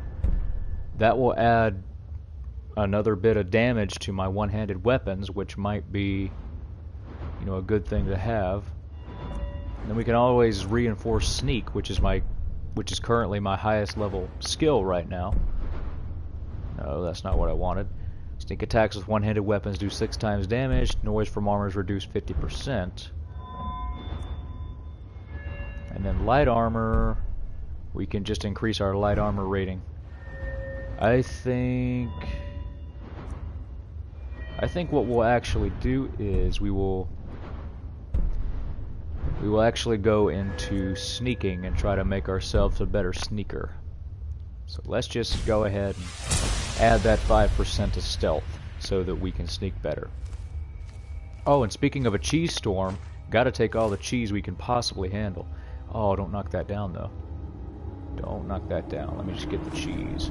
That will add another bit of damage to my one-handed weapons, which might be, you know, a good thing to have. And then we can always reinforce sneak, which is currently my highest level skill right now. No, that's not what I wanted. Sneak attacks with one-handed weapons do 6 times damage. Noise from armor is reduced 50%. And then light armor, we can just increase our light armor rating. I think what we'll actually do is we will actually go into sneaking and try to make ourselves a better sneaker. So let's just go ahead and add that 5% to stealth so that we can sneak better. Oh, and speaking of a cheese storm, gotta take all the cheese we can possibly handle. Oh, don't knock that down though. Don't knock that down. Let me just get the cheese.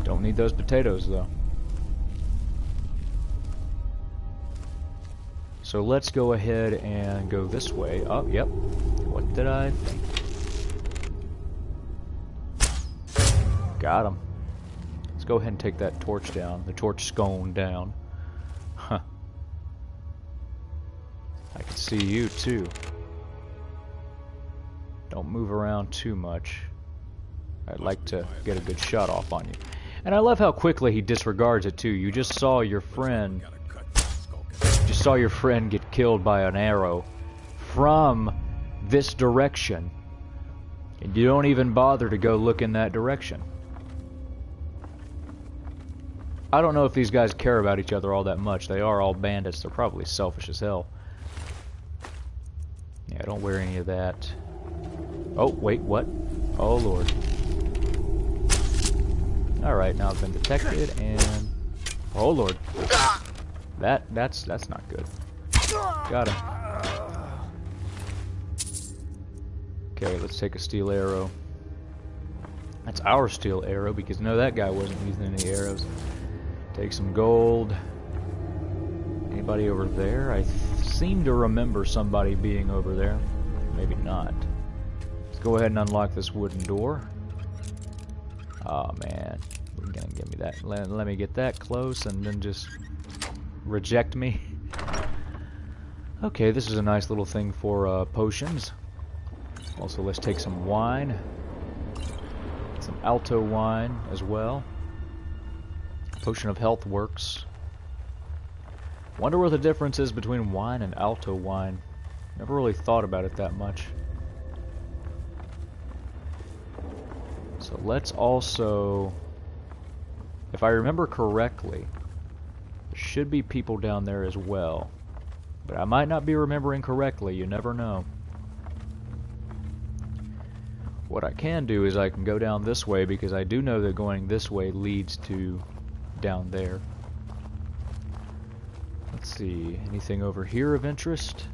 Don't need those potatoes though. So let's go ahead and go this way. Oh, yep. What did I think? Got him. Let's go ahead and take that torch down. The torch scone down. Huh. I can see you too. Don't move around too much. I'd like to get a good shot off on you. And I love how quickly he disregards it too. You just saw your friend get killed by an arrow from this direction, and you don't even bother to go look in that direction. I don't know if these guys care about each other all that much. They are all bandits. They're probably selfish as hell. Yeah, don't wear any of that. Oh, wait, what? Oh, Lord. Alright, now I've been detected, and... oh, Lord. That's not good. Got him. Okay, let's take a steel arrow. That's our steel arrow, because no, that guy wasn't using any arrows. Take some gold. Anybody over there? I seem to remember somebody being over there. Maybe not. Let's go ahead and unlock this wooden door. Oh man, you're gonna give me that. Let me get that close and then just reject me. Okay, this is a nice little thing for potions. Also, let's take some wine. Some alto wine as well. Potion of health works. Wonder what the difference is between wine and alto wine. Never really thought about it that much. So let's also, if I remember correctly, there should be people down there as well. But I might not be remembering correctly, you never know. What I can do is I can go down this way, because I do know that going this way leads to down there. Let's see, anything over here of interest?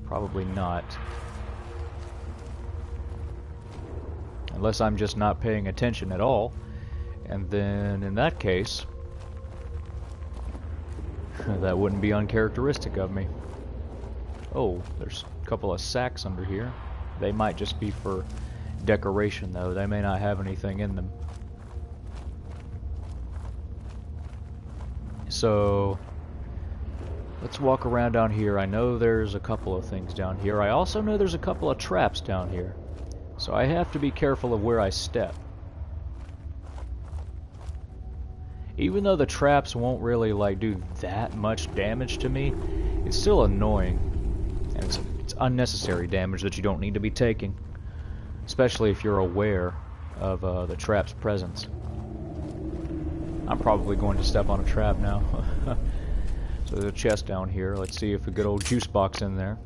Probably not. Unless I'm just not paying attention at all. And then, in that case, that wouldn't be uncharacteristic of me. Oh, there's a couple of sacks under here. They might just be for decoration, though. They may not have anything in them. So, let's walk around down here. I know there's a couple of things down here. I also know there's a couple of traps down here. So I have to be careful of where I step. Even though the traps won't really like do that much damage to me, it's still annoying. And it's unnecessary damage that you don't need to be taking. Especially if you're aware of the trap's presence. I'm probably going to step on a trap now. So there's a chest down here. Let's see if a good old juice box in there.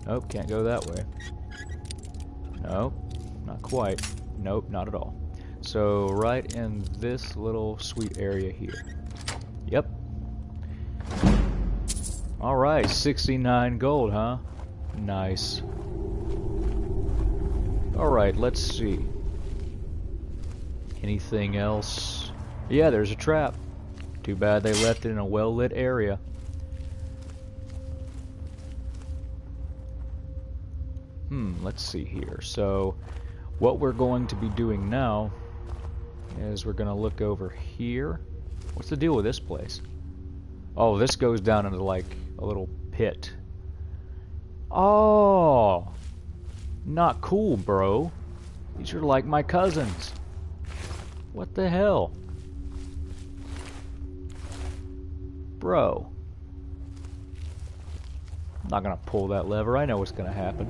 Nope, can't go that way. Nope, not quite. Nope, not at all. So right in this little sweet area here. Yep. Alright, 69 gold, huh? Nice. Alright, let's see. Anything else? Yeah, there's a trap. Too bad they left it in a well-lit area. Let's see here. So, what we're going to be doing now is we're going to look over here. What's the deal with this place? Oh, this goes down into like a little pit. Oh, not cool, bro. These are like my cousins. What the hell? Bro. I'm not gonna pull that lever. I know what's gonna happen.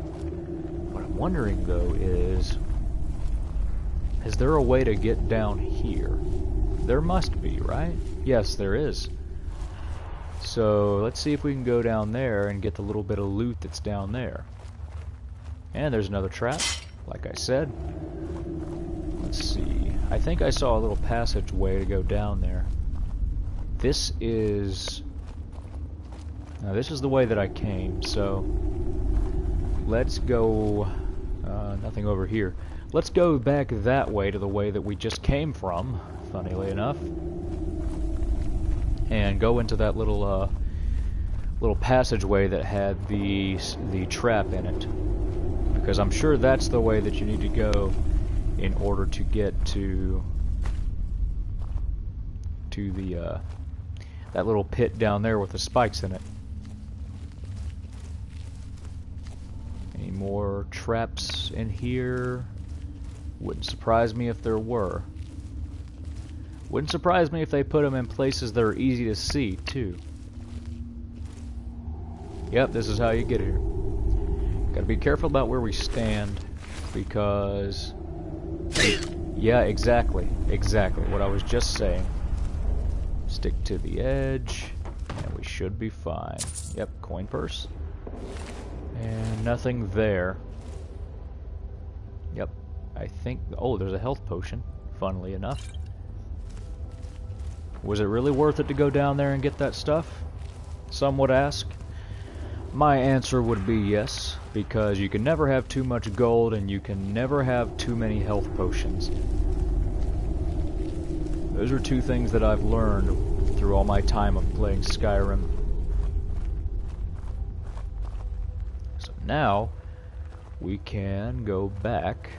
What I'm wondering though is there a way to get down here? There must be, right? Yes, there is. So let's see if we can go down there and get the little bit of loot that's down there. And there's another trap, like I said. Let's see. I think I saw a little passageway to go down there. This is... Now this is the way that I came, so... Let's go... nothing over here. Let's go back that way to the way that we just came from, funnily enough. And go into that little little passageway that had the trap in it. Because I'm sure that's the way that you need to go in order to get to the that little pit down there with the spikes in it. Any more traps in here? Wouldn't surprise me if there were. Wouldn't surprise me if they put them in places that are easy to see, too. Yep, this is how you get here. Gotta be careful about where we stand, because... Yeah, exactly. Exactly what I was just saying. Stick to the edge, and we should be fine. Yep, coin purse. And nothing there. Yep, I think... Oh, there's a health potion, funnily enough. Was it really worth it to go down there and get that stuff? Some would ask. My answer would be yes, because you can never have too much gold and you can never have too many health potions. Those are two things that I've learned through all my time of playing Skyrim. So now, we can go back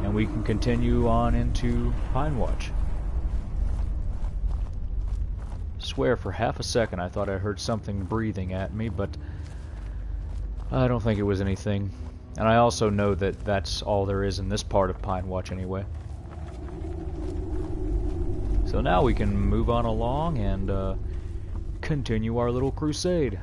and we can continue on into Pine Watch. swear for half a second I thought I heard something breathing at me, but I don't think it was anything. And I also know that that's all there is in this part of Pine Watch anyway. So now we can move on along and continue our little crusade.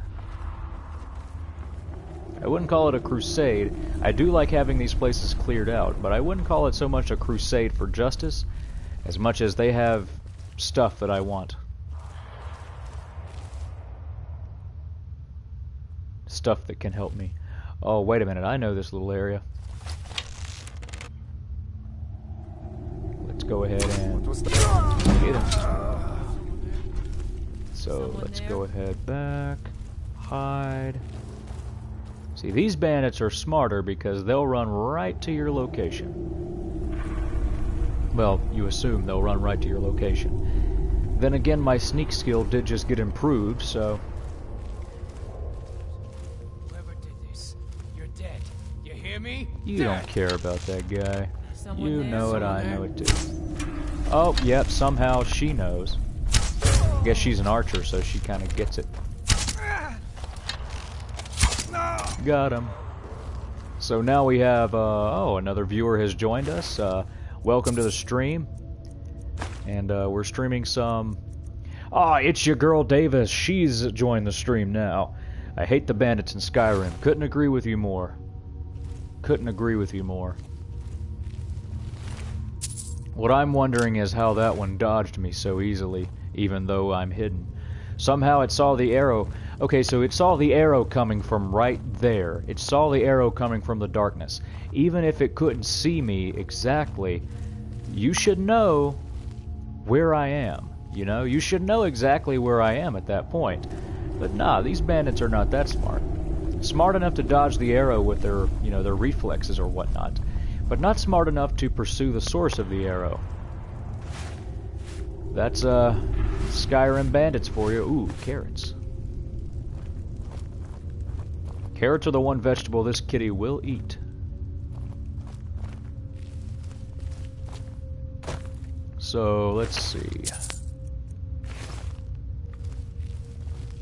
I wouldn't call it a crusade. I do like having these places cleared out, but I wouldn't call it so much a crusade for justice as much as they have stuff that I want. Stuff that can help me. Oh, wait a minute. I know this little area. Let's go ahead and get him. So let's go ahead back. Hide. See, these bandits are smarter because they'll run right to your location. Well, you assume they'll run right to your location. Then again, my sneak skill did just get improved, so... Whoever did this, you're dead. You hear me? You Dead. don't care about that guy. Someone You there? know it, Someone I there? know it too. Oh, yep, somehow she knows. I guess she's an archer, so she kind of gets it. Got him. So now we have, oh, another viewer has joined us. Welcome to the stream. And we're streaming some... Ah, it's your girl Davis. She's joined the stream now. I hate the bandits in Skyrim. Couldn't agree with you more. Couldn't agree with you more. What I'm wondering is how that one dodged me so easily, even though I'm hidden. Somehow it saw the arrow. Okay, so it saw the arrow coming from right there. It saw the arrow coming from the darkness. Even if it couldn't see me exactly, you should know where I am. You know, you should know exactly where I am at that point. But nah, these bandits are not that smart. Smart enough to dodge the arrow with their, you know, their reflexes or whatnot. But not smart enough to pursue the source of the arrow. That's, Skyrim bandits for you. Ooh, carrots. Carrots are the one vegetable this kitty will eat. So, let's see.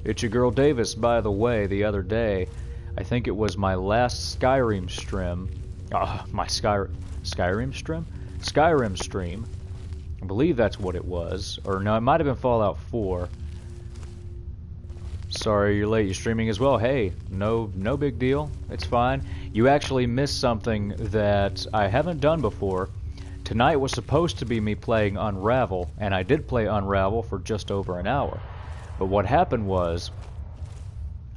It's your girl Davis, by the way, the other day. I think it was my last Skyrim stream. My Skyrim stream? Skyrim stream. I believe that's what it was. Or no, it might have been Fallout 4. Sorry you're late. You're streaming as well. Hey, no big deal. It's fine. You actually missed something that I haven't done before. Tonight was supposed to be me playing Unravel, and I did play Unravel for just over an hour. But what happened was,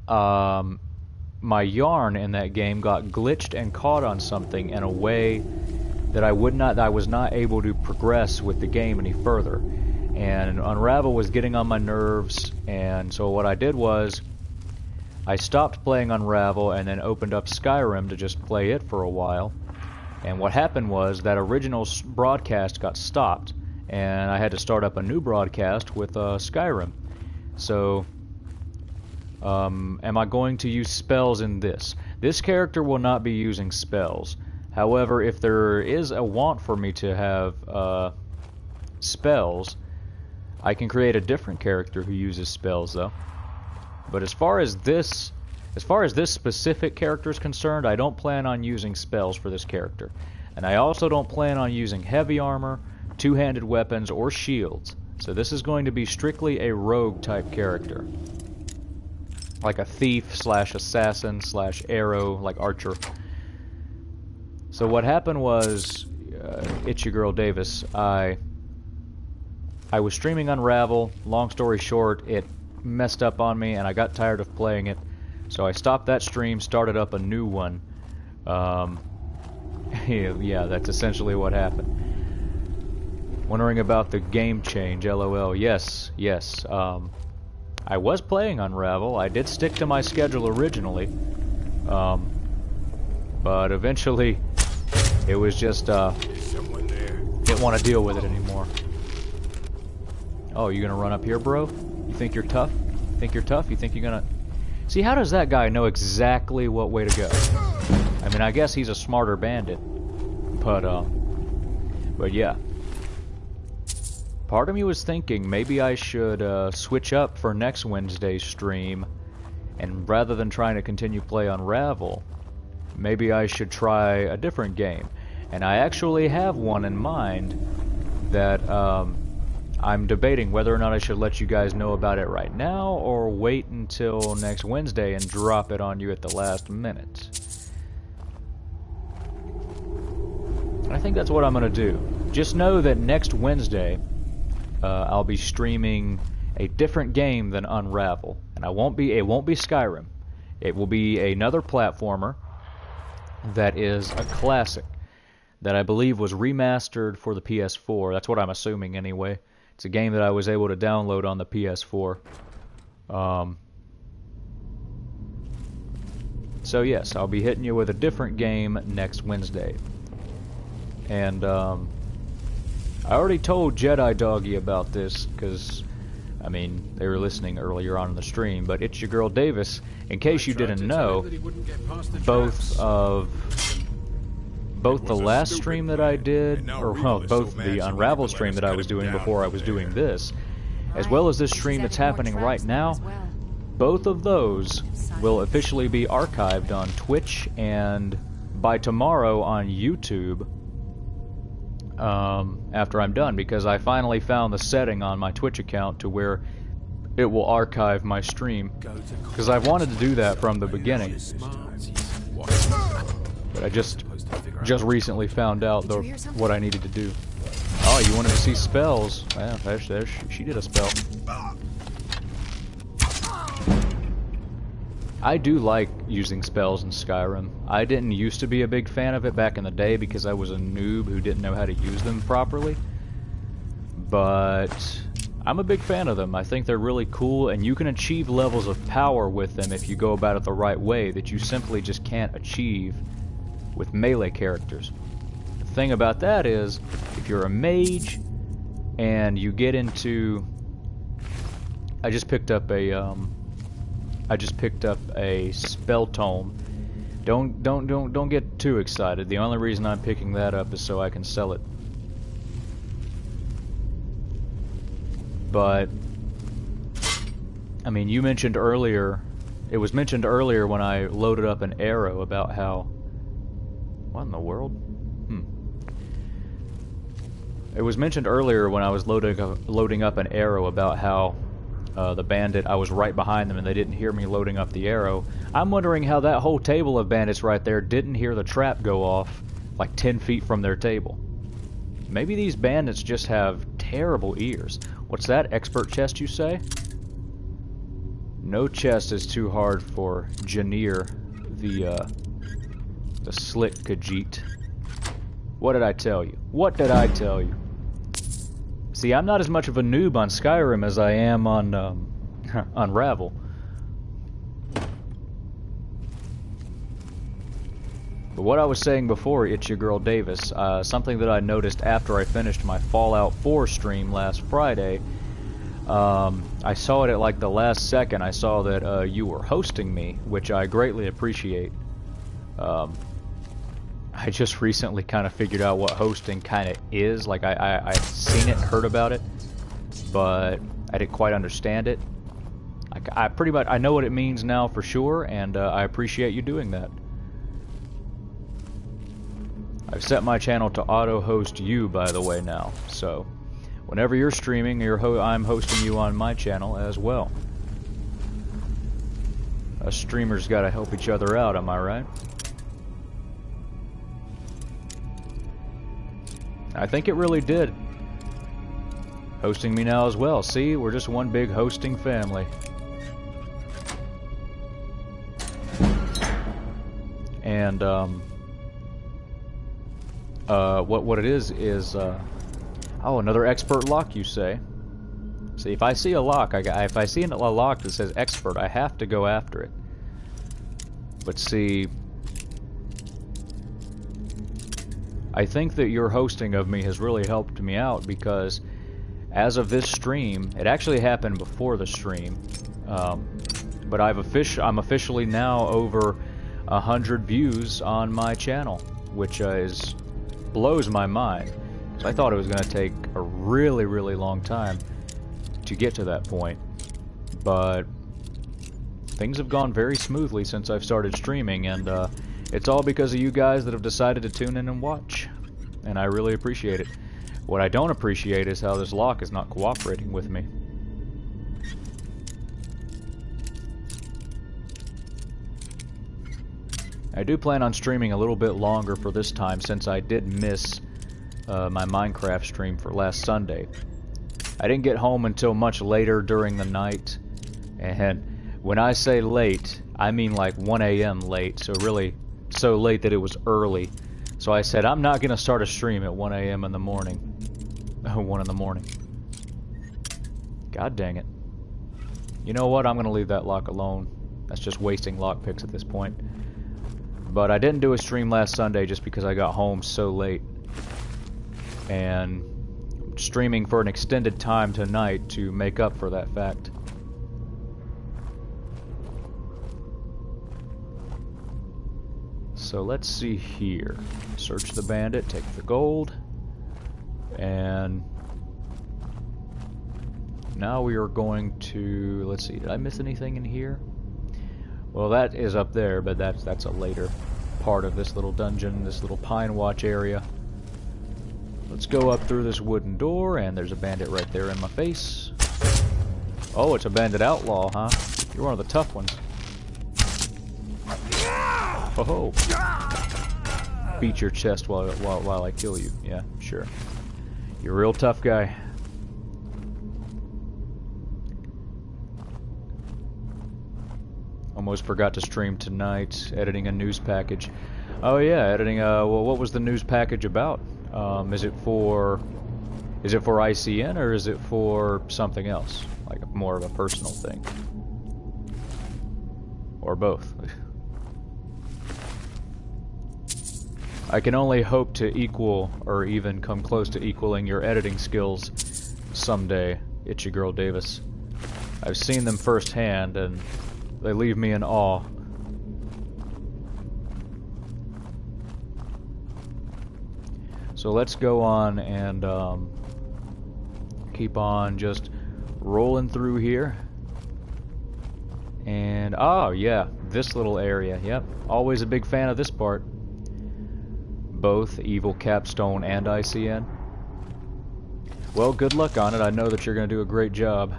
my yarn in that game got glitched and caught on something in a way that I was not able to progress with the game any further. And Unravel was getting on my nerves, and so what I did was I stopped playing Unravel and then opened up Skyrim to just play it for a while. And what happened was that original broadcast got stopped, and I had to start up a new broadcast with Skyrim. So, am I going to use spells in this? This character will not be using spells. However, if there is a want for me to have spells, I can create a different character who uses spells, though. But as far as this specific character is concerned, I don't plan on using spells for this character. And I also don't plan on using heavy armor, two-handed weapons, or shields. So this is going to be strictly a rogue type character. Like a thief slash assassin slash arrow, like archer. So what happened was, it's your girl Davis, I was streaming Unravel. Long story short, it messed up on me and I got tired of playing it. So I stopped that stream, started up a new one. Yeah, that's essentially what happened. Wondering about the game change, LOL. Yes. I was playing Unravel. I did stick to my schedule originally. But eventually, it was just, Someone there. didn't want to deal with it anymore. Oh, you gonna run up here, bro? You think you're tough? You think you're gonna... See, how does that guy know exactly what way to go? I mean, I guess he's a smarter bandit. But yeah. part of me was thinking maybe I should switch up for next Wednesday's stream, and rather than trying to continue play Unravel, maybe I should try a different game. And I actually have one in mind that I'm debating whether or not I should let you guys know about it right now or wait until next Wednesday and drop it on you at the last minute. I think that's what I'm going to do. Just know that next Wednesday I'll be streaming a different game than Unravel, and it won't be Skyrim. It will be another platformer that is a classic that I believe was remastered for the PS4. That's what I'm assuming anyway. It's a game that I was able to download on the PS4. So yes, I'll be hitting you with a different game next Wednesday. And I already told Jedi Doggy about this because, I mean, they were listening earlier on in the stream, but it's your girl Davis. In case you didn't know, both the last stream that I did, or well, both the Unravel stream that I was doing before I was doing this, as well as this stream that's happening right now, both of those will officially be archived on Twitch and by tomorrow on YouTube after I'm done, because I finally found the setting on my Twitch account to where it will archive my stream, because I've wanted to do that from the beginning, but I just recently found out what I needed to do. Oh, you wanted to see spells? Yeah, there she did a spell. I do like using spells in Skyrim. I didn't used to be a big fan of it back in the day because I was a noob who didn't know how to use them properly. But I'm a big fan of them. I think they're really cool, and you can achieve levels of power with them if you go about it the right way that you simply just can't achieve with melee characters. The thing about that is, if you're a mage and you get into... I just picked up a spell tome. Don't get too excited. The only reason I'm picking that up is so I can sell it. But I mean, you mentioned earlier, it was mentioned earlier when I loaded up an arrow about how... What in the world? It was mentioned earlier when I was loading up an arrow about how the bandit, I was right behind them and they didn't hear me loading up the arrow. I'm wondering how that whole table of bandits right there didn't hear the trap go off like 10 feet from their table. Maybe these bandits just have terrible ears. What's that, expert chest you say? No chest is too hard for Janir, the slick Khajiit. What did I tell you? What did I tell you? See, I'm not as much of a noob on Skyrim as I am on Unravel. But what I was saying before, it's your girl Davis, something that I noticed after I finished my Fallout 4 stream last Friday, I saw it at like the last second. I saw that you were hosting me, which I greatly appreciate. I just recently kind of figured out what hosting kind of is. Like, I've seen it, heard about it, but I didn't quite understand it. I pretty much, I know what it means now for sure, and I appreciate you doing that. I've set my channel to auto-host you, by the way, now, so whenever you're streaming, I'm hosting you on my channel as well. Us streamers gotta help each other out, am I right? I think it really did. Hosting me now as well. See, we're just one big hosting family. And what it is oh, another expert lock, you say? See, if I see a lock, if I see a lock that says expert, I have to go after it. But see, I think that your hosting of me has really helped me out, because as of this stream, it actually happened before the stream, but I'm officially now over 100 views on my channel, which blows my mind. I thought it was going to take a really, really long time to get to that point. But things have gone very smoothly since I've started streaming, and it's all because of you guys that have decided to tune in and watch. And I really appreciate it. What I don't appreciate is how this lock is not cooperating with me. I do plan on streaming a little bit longer for this time, since I did miss my Minecraft stream for last Sunday. I didn't get home until much later during the night, and when I say late, I mean like 1 a.m. late, so really so late that it was early. So I said, I'm not going to start a stream at 1 a.m. in the morning. 1 in the morning. God dang it. You know what? I'm going to leave that lock alone. That's just wasting lockpicks at this point. But I didn't do a stream last Sunday just because I got home so late. And streaming for an extended time tonight to make up for that fact. So let's see here. Search the bandit, take the gold, and now we are going to, let's see, did I miss anything in here? Well, that is up there, but that's a later part of this little dungeon, this little Pine Watch area. Let's go up through this wooden door, and there's a bandit right there in my face. Oh, it's a bandit outlaw, huh? You're one of the tough ones. Oh, beat your chest while I kill you. Yeah, sure. You're a real tough guy. Almost forgot to stream tonight, editing a news package. Oh yeah, editing. Well, what was the news package about? Is it for ICN, or is it for something else, like more of a personal thing, or both? I can only hope to equal, or even come close to equaling, your editing skills someday, Itchy Girl Davis. I've seen them firsthand, and they leave me in awe. So let's go on and keep on just rolling through here. And, oh yeah, this little area, yep. Always a big fan of this part. Both Evil Capstone and ICN. Well, good luck on it. I know that you're going to do a great job.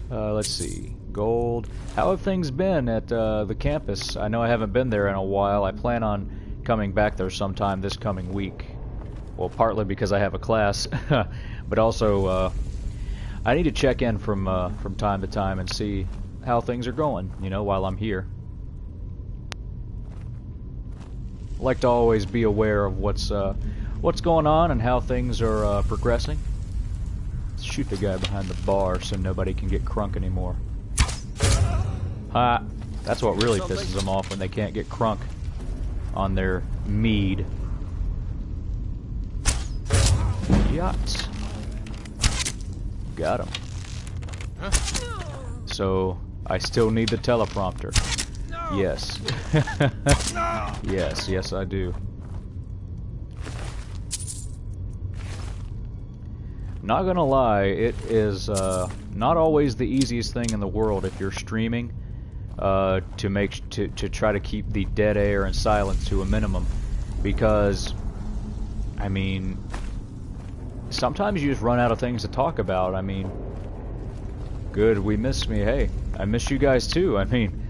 Let's see. Gold. How have things been at the campus? I know I haven't been there in a while. I plan on coming back there sometime this coming week. Well, partly because I have a class, but also I need to check in from time to time and see how things are going, you know, while I'm here. I like to always be aware of what's going on and how things are progressing. Let's shoot the guy behind the bar so nobody can get crunk anymore. Ha! That's what really pisses them off, when they can't get crunk on their mead. Yacht. Got him. So, I still need the teleprompter. Yes. Yes, I do. Not gonna lie, it is not always the easiest thing in the world if you're streaming to try to keep the dead air and silence to a minimum, because I mean, sometimes you just run out of things to talk about. I mean, good, we miss me. Hey, I miss you guys too. I mean,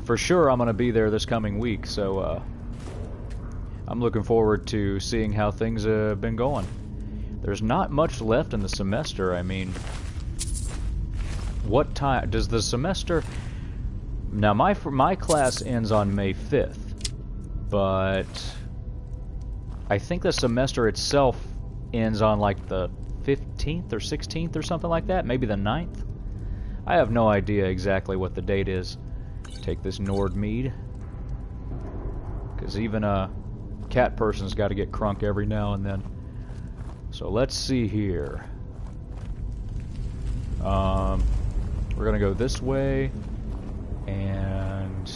for sure I'm gonna be there this coming week, so I'm looking forward to seeing how things have been going. There's not much left in the semester. I mean, what time does the semester... Now, my class ends on May 5th, but I think the semester itself ends on like the 15th or 16th or something like that, maybe the 9th. I have no idea exactly what the date is. Take this Nord mead, because even a cat person's got to get crunk every now and then. So let's see here. We're gonna go this way, and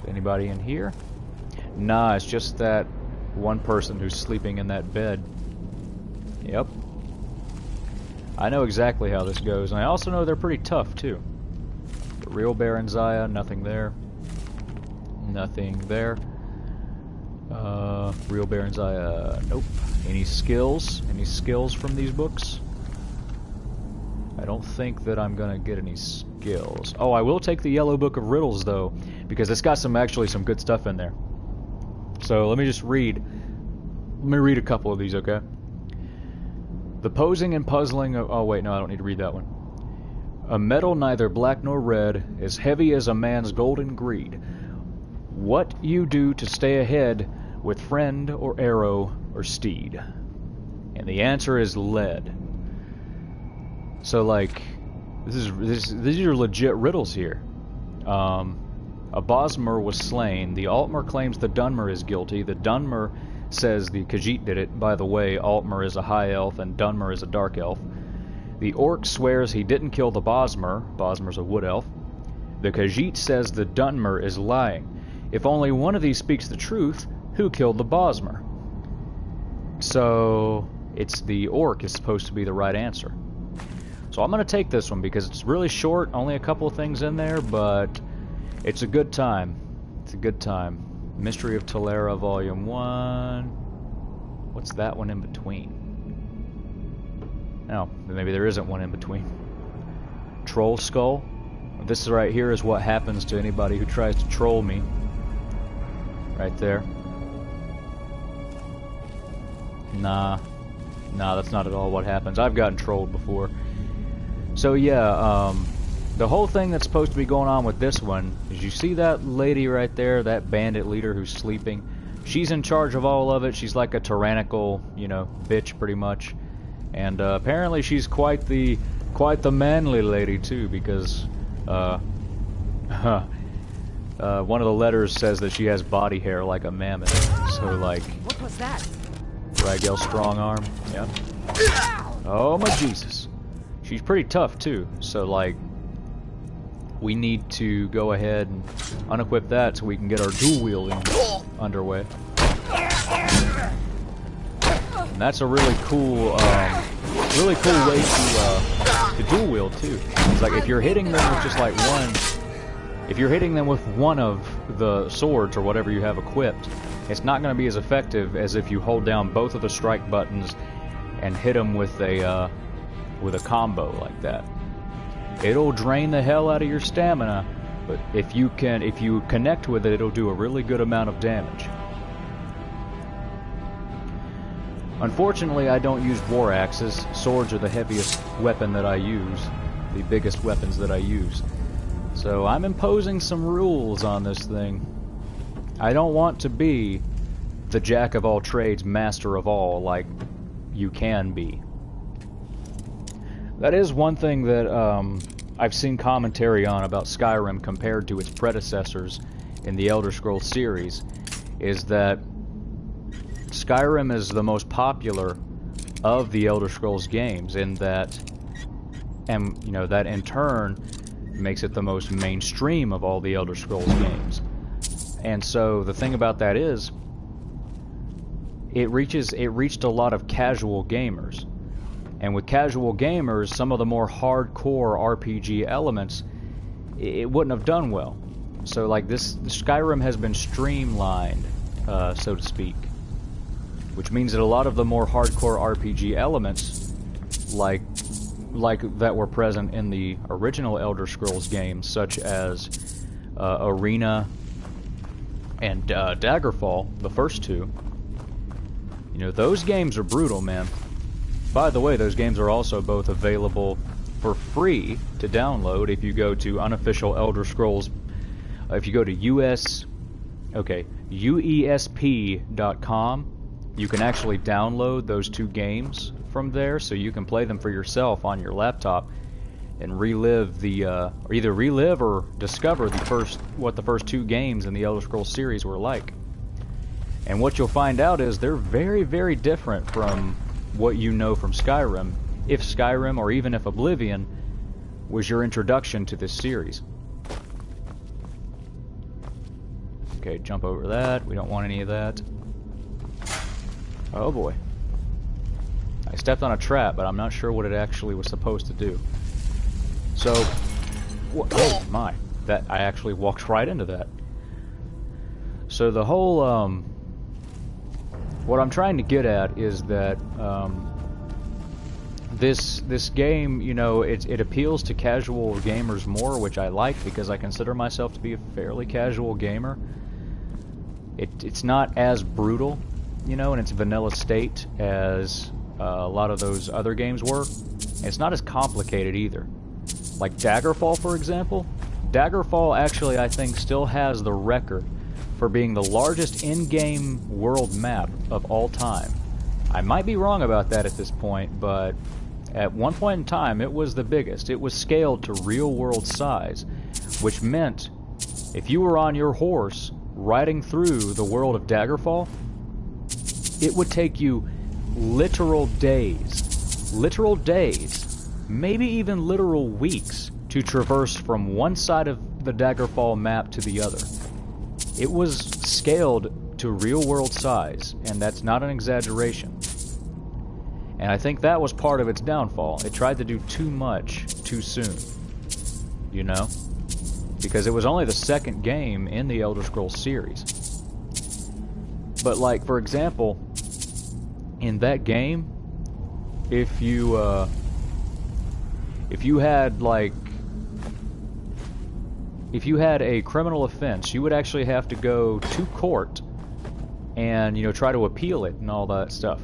anybody in here? Nah, it's just that one person who's sleeping in that bed. Yep. I know exactly how this goes, and I also know they're pretty tough, too. The real Baron Zaya, nothing there. Nothing there. Real Baron Zaya, nope. Any skills? Any skills from these books? I don't think that I'm gonna get any skills. Oh, I will take the Yellow Book of Riddles, though, because it's got actually some good stuff in there. So let me just read. Let me read a couple of these, okay? The posing and puzzling of... Oh, wait, no, I don't need to read that one. A metal neither black nor red, as heavy as a man's golden greed. What you do to stay ahead with friend or arrow or steed? And the answer is lead. So, like, these are legit riddles here. A Bosmer was slain. The Altmer claims the Dunmer is guilty. The Dunmer says the Khajiit did it. By the way, Altmer is a high elf and Dunmer is a dark elf. The Orc swears he didn't kill the Bosmer. Bosmer's a wood elf. The Khajiit says the Dunmer is lying. If only one of these speaks the truth, who killed the Bosmer? So, it's the Orc is supposed to be the right answer. So I'm going to take this one because it's really short, only a couple of things in there, but it's a good time. It's a good time. Mystery of Tolera, Volume 1. What's that one in between? Oh, maybe there isn't one in between. Troll Skull. This right here is what happens to anybody who tries to troll me. Right there. Nah, that's not at all what happens. I've gotten trolled before. So yeah, the whole thing that's supposed to be going on with this one is you see that lady right there, that bandit leader who's sleeping. She's in charge of all of it. She's like a tyrannical, you know, bitch pretty much. And apparently she's quite the manly lady too, because one of the letters says that she has body hair like a mammoth. So like, What was that? Ragel strong arm. Yeah. Oh my Jesus. She's pretty tough too. So like, we need to go ahead and unequip that so we can get our dual wielding underway. And that's a really cool way to dual wield too. It's like if you're hitting them with just like one of the swords or whatever you have equipped, it's not going to be as effective as if you hold down both of the strike buttons and hit them with a combo like that. It'll drain the hell out of your stamina, but if you connect with it, it'll do a really good amount of damage. Unfortunately, I don't use war axes. Swords are the heaviest weapon that I use, the biggest weapons that I use. So I'm imposing some rules on this thing. I don't want to be the jack of all trades, master of all, like you can be. That is one thing that I've seen commentary on about Skyrim compared to its predecessors in the Elder Scrolls series, is that Skyrim is the most popular of the Elder Scrolls games, in that, and you know, that in turn makes it the most mainstream of all the Elder Scrolls games. And so the thing about that is, it reached a lot of casual gamers. And with casual gamers, some of the more hardcore RPG elements, it wouldn't have done well. So like this, Skyrim has been streamlined, so to speak. Which means that a lot of the more hardcore RPG elements, like that were present in the original Elder Scrolls games, such as Arena and Daggerfall, the first two, you know, those games are brutal, man. By the way, those games are also both available for free to download if you go to unofficial Elder Scrolls. If you go to UESP.com, you can actually download those two games from there, so you can play them for yourself on your laptop and relive the, or either relive or discover what the first two games in the Elder Scrolls series were like. And what you'll find out is they're very, very different from what you know from Skyrim, if Skyrim or even if Oblivion was your introduction to this series. Okay, jump over that. We don't want any of that. Oh boy. I stepped on a trap, but I'm not sure what it actually was supposed to do. So, oh my, that I actually walked right into that. So the whole, what I'm trying to get at is that this game, you know, it appeals to casual gamers more, which I like because I consider myself to be a fairly casual gamer. It's not as brutal, you know, in its vanilla state as a lot of those other games were. It's not as complicated either. Like Daggerfall, for example. Daggerfall actually, I think, still has the record for being the largest in-game world map of all time. I might be wrong about that at this point, but at one point in time, it was the biggest. It was scaled to real-world size, which meant if you were on your horse riding through the world of Daggerfall, it would take you literal days, maybe even literal weeks to traverse from one side of the Daggerfall map to the other. It was scaled to real-world size, and that's not an exaggeration. And I think that was part of its downfall. It tried to do too much too soon, you know? Because it was only the second game in the Elder Scrolls series. But like, for example, in that game, if you had a criminal offense, you would actually have to go to court and, you know, try to appeal it and all that stuff.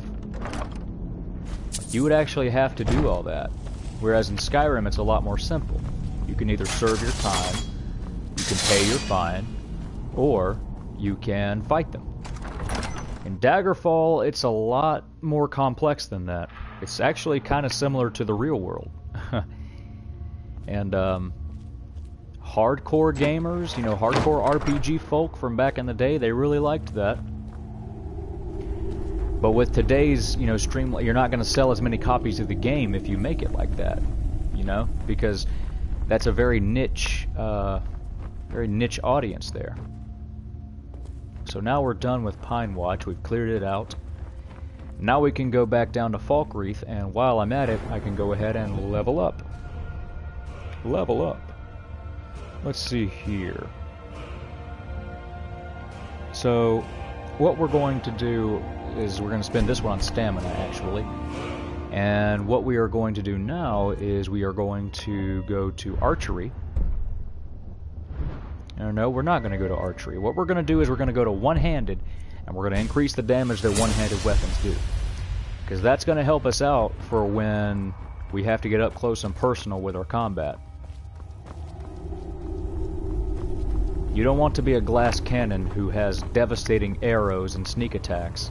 You would actually have to do all that. Whereas in Skyrim, it's a lot more simple. You can either serve your time, you can pay your fine, or you can fight them. In Daggerfall, it's a lot more complex than that. It's actually kind of similar to the real world. And, hardcore gamers, you know, hardcore RPG folk from back in the day, they really liked that. But with today's, you know, stream, you're not going to sell as many copies of the game if you make it like that, you know, because that's a very niche audience there. So now we're done with Pine Watch. We've cleared it out. Now we can go back down to Falkreath, and while I'm at it, I can go ahead and level up. Level up. Let's see here. So, what we're going to do is we're going to spend this one on stamina, actually. And what we are going to do now is we are going to go to archery. No, we're not going to go to archery. What we're going to do is we're going to go to one-handed, and we're going to increase the damage that one-handed weapons do. Because that's going to help us out for when we have to get up close and personal with our combat. You don't want to be a glass cannon who has devastating arrows and sneak attacks.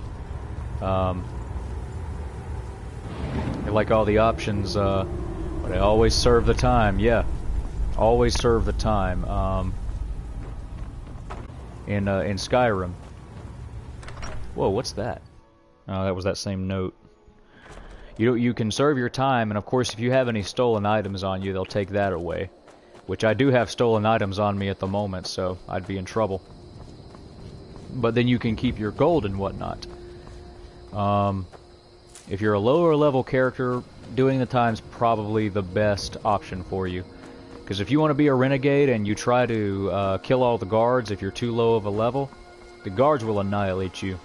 Like all the options, but I always serve the time. Yeah, always serve the time. In Skyrim. Whoa, what's that? Oh, that was that same note. You can serve your time, and of course, if you have any stolen items on you, they'll take that away. Which I do have stolen items on me at the moment, so I'd be in trouble. But then you can keep your gold and whatnot. If you're a lower level character, doing the time's probably the best option for you. Because if you want to be a renegade and you try to kill all the guards, if you're too low of a level, the guards will annihilate you.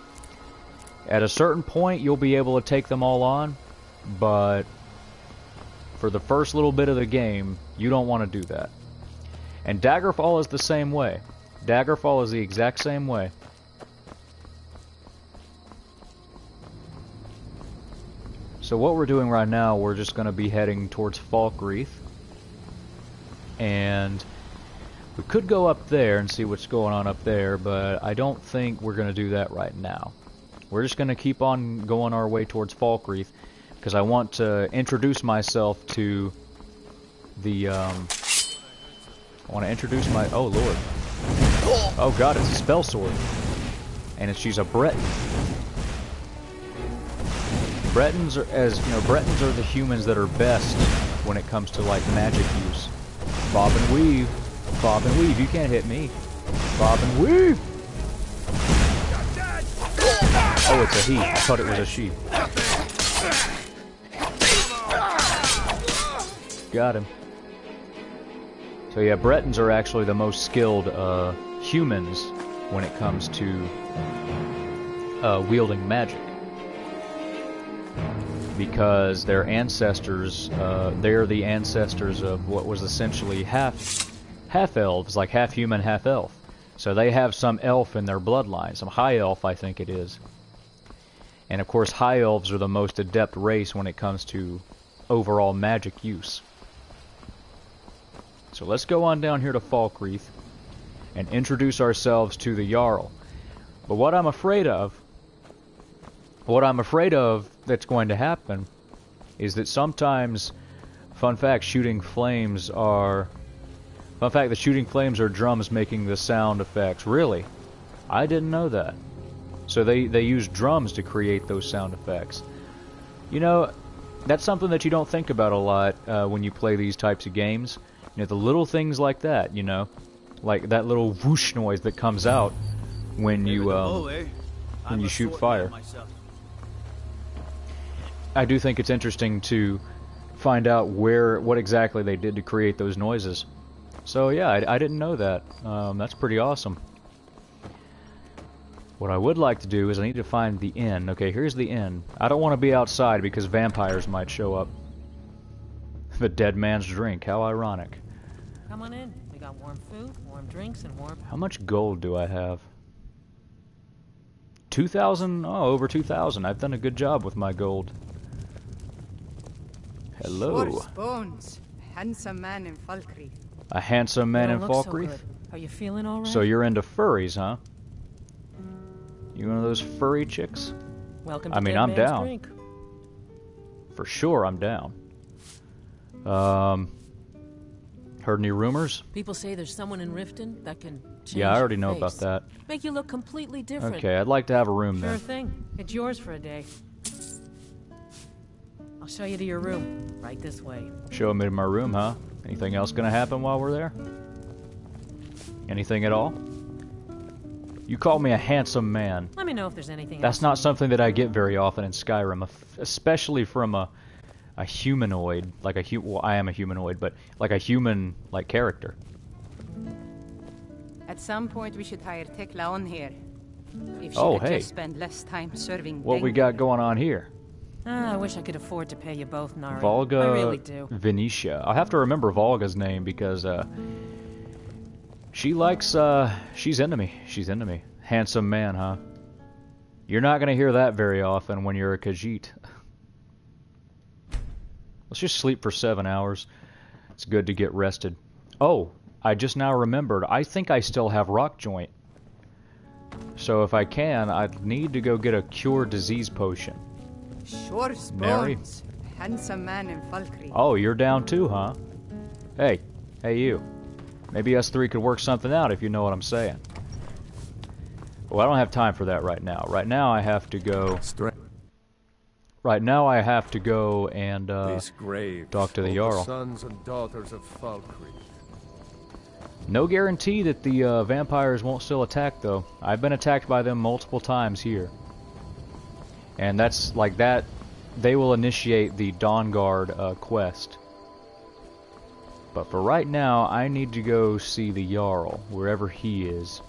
At a certain point, you'll be able to take them all on, but for the first little bit of the game, you don't want to do that. And Daggerfall is the same way. Daggerfall is the exact same way. So what we're doing right now, we're just going to be heading towards Falkreath. And we could go up there and see what's going on up there, but I don't think we're going to do that right now. We're just going to keep on going our way towards Falkreath, because I want to introduce myself to the, I want to introduce my, oh lord. Oh god, it's a spell sword. And she's a Breton. Bretons are, as you know, Bretons are the humans that are best when it comes to like magic use. Bob and weave. Bob and weave, you can't hit me. Bob and weave! Oh, it's a he. I thought it was a she. Got him. So yeah, Bretons are actually the most skilled humans when it comes to wielding magic. Because their ancestors, they're the ancestors of what was essentially half-elves, like half human, half elf. So they have some elf in their bloodline, some high elf, I think it is. And of course, high elves are the most adept race when it comes to overall magic use. So let's go on down here to Falkreath and introduce ourselves to the Jarl. But what I'm afraid of that's going to happen is that sometimes, fun fact, the shooting flames are drums making the sound effects. Really? I didn't know that. So they use drums to create those sound effects. You know, that's something that you don't think about a lot when you play these types of games. You know, the little things like that, you know, like that little whoosh noise that comes out when you shoot fire. I do think it's interesting to find out what exactly they did to create those noises. So yeah, I didn't know that. That's pretty awesome. What I would like to do is I need to find the inn. Okay, here's the inn. I don't want to be outside because vampires might show up. The dead man's drink. How ironic. Come on in. We got warm food, warm drinks, and warm... How much gold do I have? 2,000? Oh, over 2,000. I've done a good job with my gold. Hello. Bones. Handsome man in Falkreath. A handsome man in So Falkreath? good. Are you feeling all right? So you're into furries, huh? You one of those furry chicks? Welcome to I mean, Dead I'm Man's down. Drink. For sure, I'm down. Heard any rumors? People say there's someone in Riften that can change Yeah, I already your know face. about that. Make you look completely different. Okay, I'd like to have a room Sure then. thing. It's yours for a day. I'll show you to your room. Right this way. Show me to my room, huh? Anything else gonna happen while we're there? Anything at all? You call me a handsome man. Let me know if there's anything That's else. not something that I get very often in Skyrim, especially from a humanoid, like well, I am a humanoid, but like a human like character. At some point, we should hire Tekla on here. If she Oh, could hey. just spend less time serving. What we got going on here? I wish I could afford to pay you both, Nari. Volga I really do. Venetia. I'll have to remember Volga's name because she likes she's into me. She's into me. Handsome man, huh? You're not gonna hear that very often when you're a Khajiit. Let's just sleep for 7 hours. It's good to get rested. Oh, I just now remembered. I think I still have rock joint. So if I can, I'd need to go get a cure disease potion. Sure, Mary? Bones. Handsome man in Falkreath. Oh, you're down too, huh? Hey you. Maybe us three could work something out if you know what I'm saying. Well, I don't have time for that right now. Right now I have to go... and This grave talk to the for Jarl. sons and daughters of Falkreath. No guarantee that the vampires won't still attack, though. I've been attacked by them multiple times here. And that's like that. They will initiate the Dawnguard quest. But for right now, I need to go see the Jarl, wherever he is.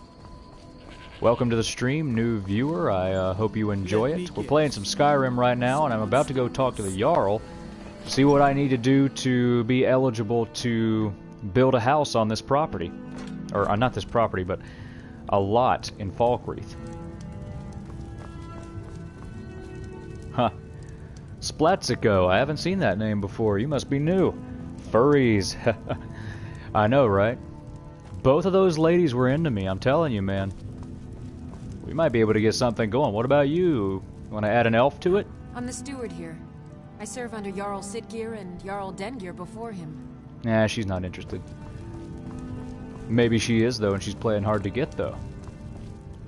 Welcome to the stream, new viewer. I hope you enjoy it. We're playing some Skyrim right now, and I'm about to go talk to the Jarl, see what I need to do to be eligible to build a house on this property. Or, not this property, but a lot in Falkreath. Huh. Splatzico, I haven't seen that name before. You must be new. Furries. I know, right? Both of those ladies were into me, I'm telling you, man. We might be able to get something going. What about you? Want to add an elf to it? I'm the steward here. I serve under Jarl Sitgir and Jarl Dengir before him. Nah, she's not interested. Maybe she is, though, and she's playing hard to get, though.